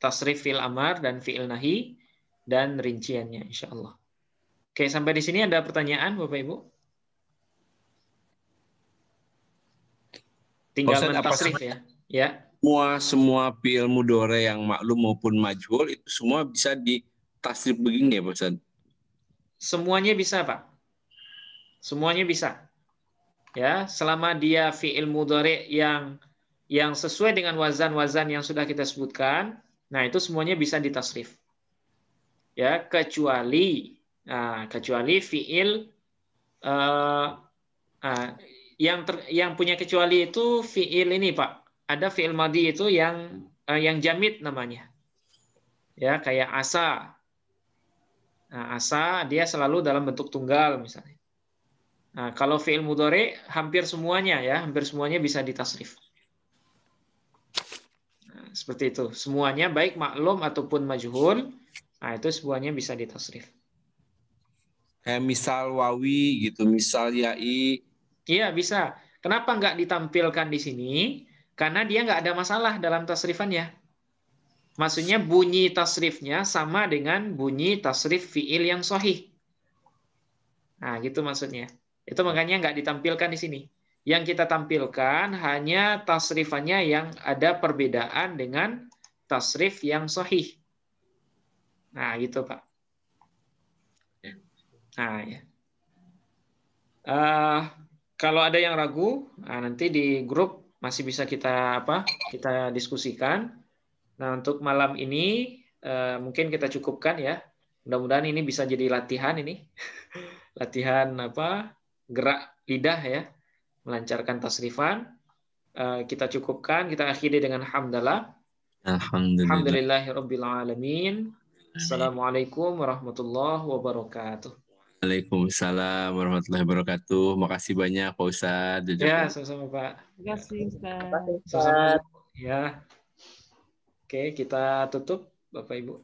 tasrif fi'il amar dan fi'il nahi dan rinciannya insyaallah. Oke, sampai di sini ada pertanyaan Bapak Ibu? Tinggal mentasrif ya. Ya. Semua fi'il mudhari yang maklum maupun majhul itu semua bisa ditasrif begini ya, Pak Ustaz? Semuanya bisa, Pak. Semuanya bisa. Ya, selama dia fi'il mudhari yang sesuai dengan wazan-wazan yang sudah kita sebutkan, nah itu semuanya bisa ditasrif. Ya, kecuali fi'il yang punya kecuali itu fi'il ini, Pak. Ada fi'il madhi itu yang jamid namanya. Ya, kayak asa. Nah, asa dia selalu dalam bentuk tunggal misalnya. Nah, kalau fi'il mudhari hampir semuanya bisa ditasrif. Nah, seperti itu. Semuanya baik maklum ataupun majhul, nah itu semuanya bisa ditasrif. Kayak misal wawi gitu, misal ya'i. Iya, bisa. Kenapa nggak ditampilkan di sini? Karena dia nggak ada masalah dalam tasrifannya. Maksudnya bunyi tasrifnya sama dengan bunyi tasrif fi'il yang sahih. Nah, gitu maksudnya. Itu makanya nggak ditampilkan di sini. Yang kita tampilkan hanya tasrifannya yang ada perbedaan dengan tasrif yang sahih. Nah, gitu Pak. Nah, ya. Kalau ada yang ragu, nanti di grup masih bisa kita diskusikan. Nah, untuk malam ini mungkin kita cukupkan ya. Mudah-mudahan ini bisa jadi latihan ini. Latihan gerak lidah ya, melancarkan tasrifan. Kita cukupkan, kita akhiri dengan hamdalah. Alhamdulillahirabbil alamin. Assalamualaikum warahmatullahi wabarakatuh. Waalaikumsalam warahmatullahi wabarakatuh. Makasih banyak Pak Ustadz. Ya, sama-sama Pak. Terima kasih Ustaz. Sama-sama. Ya. Oke, kita tutup Bapak Ibu.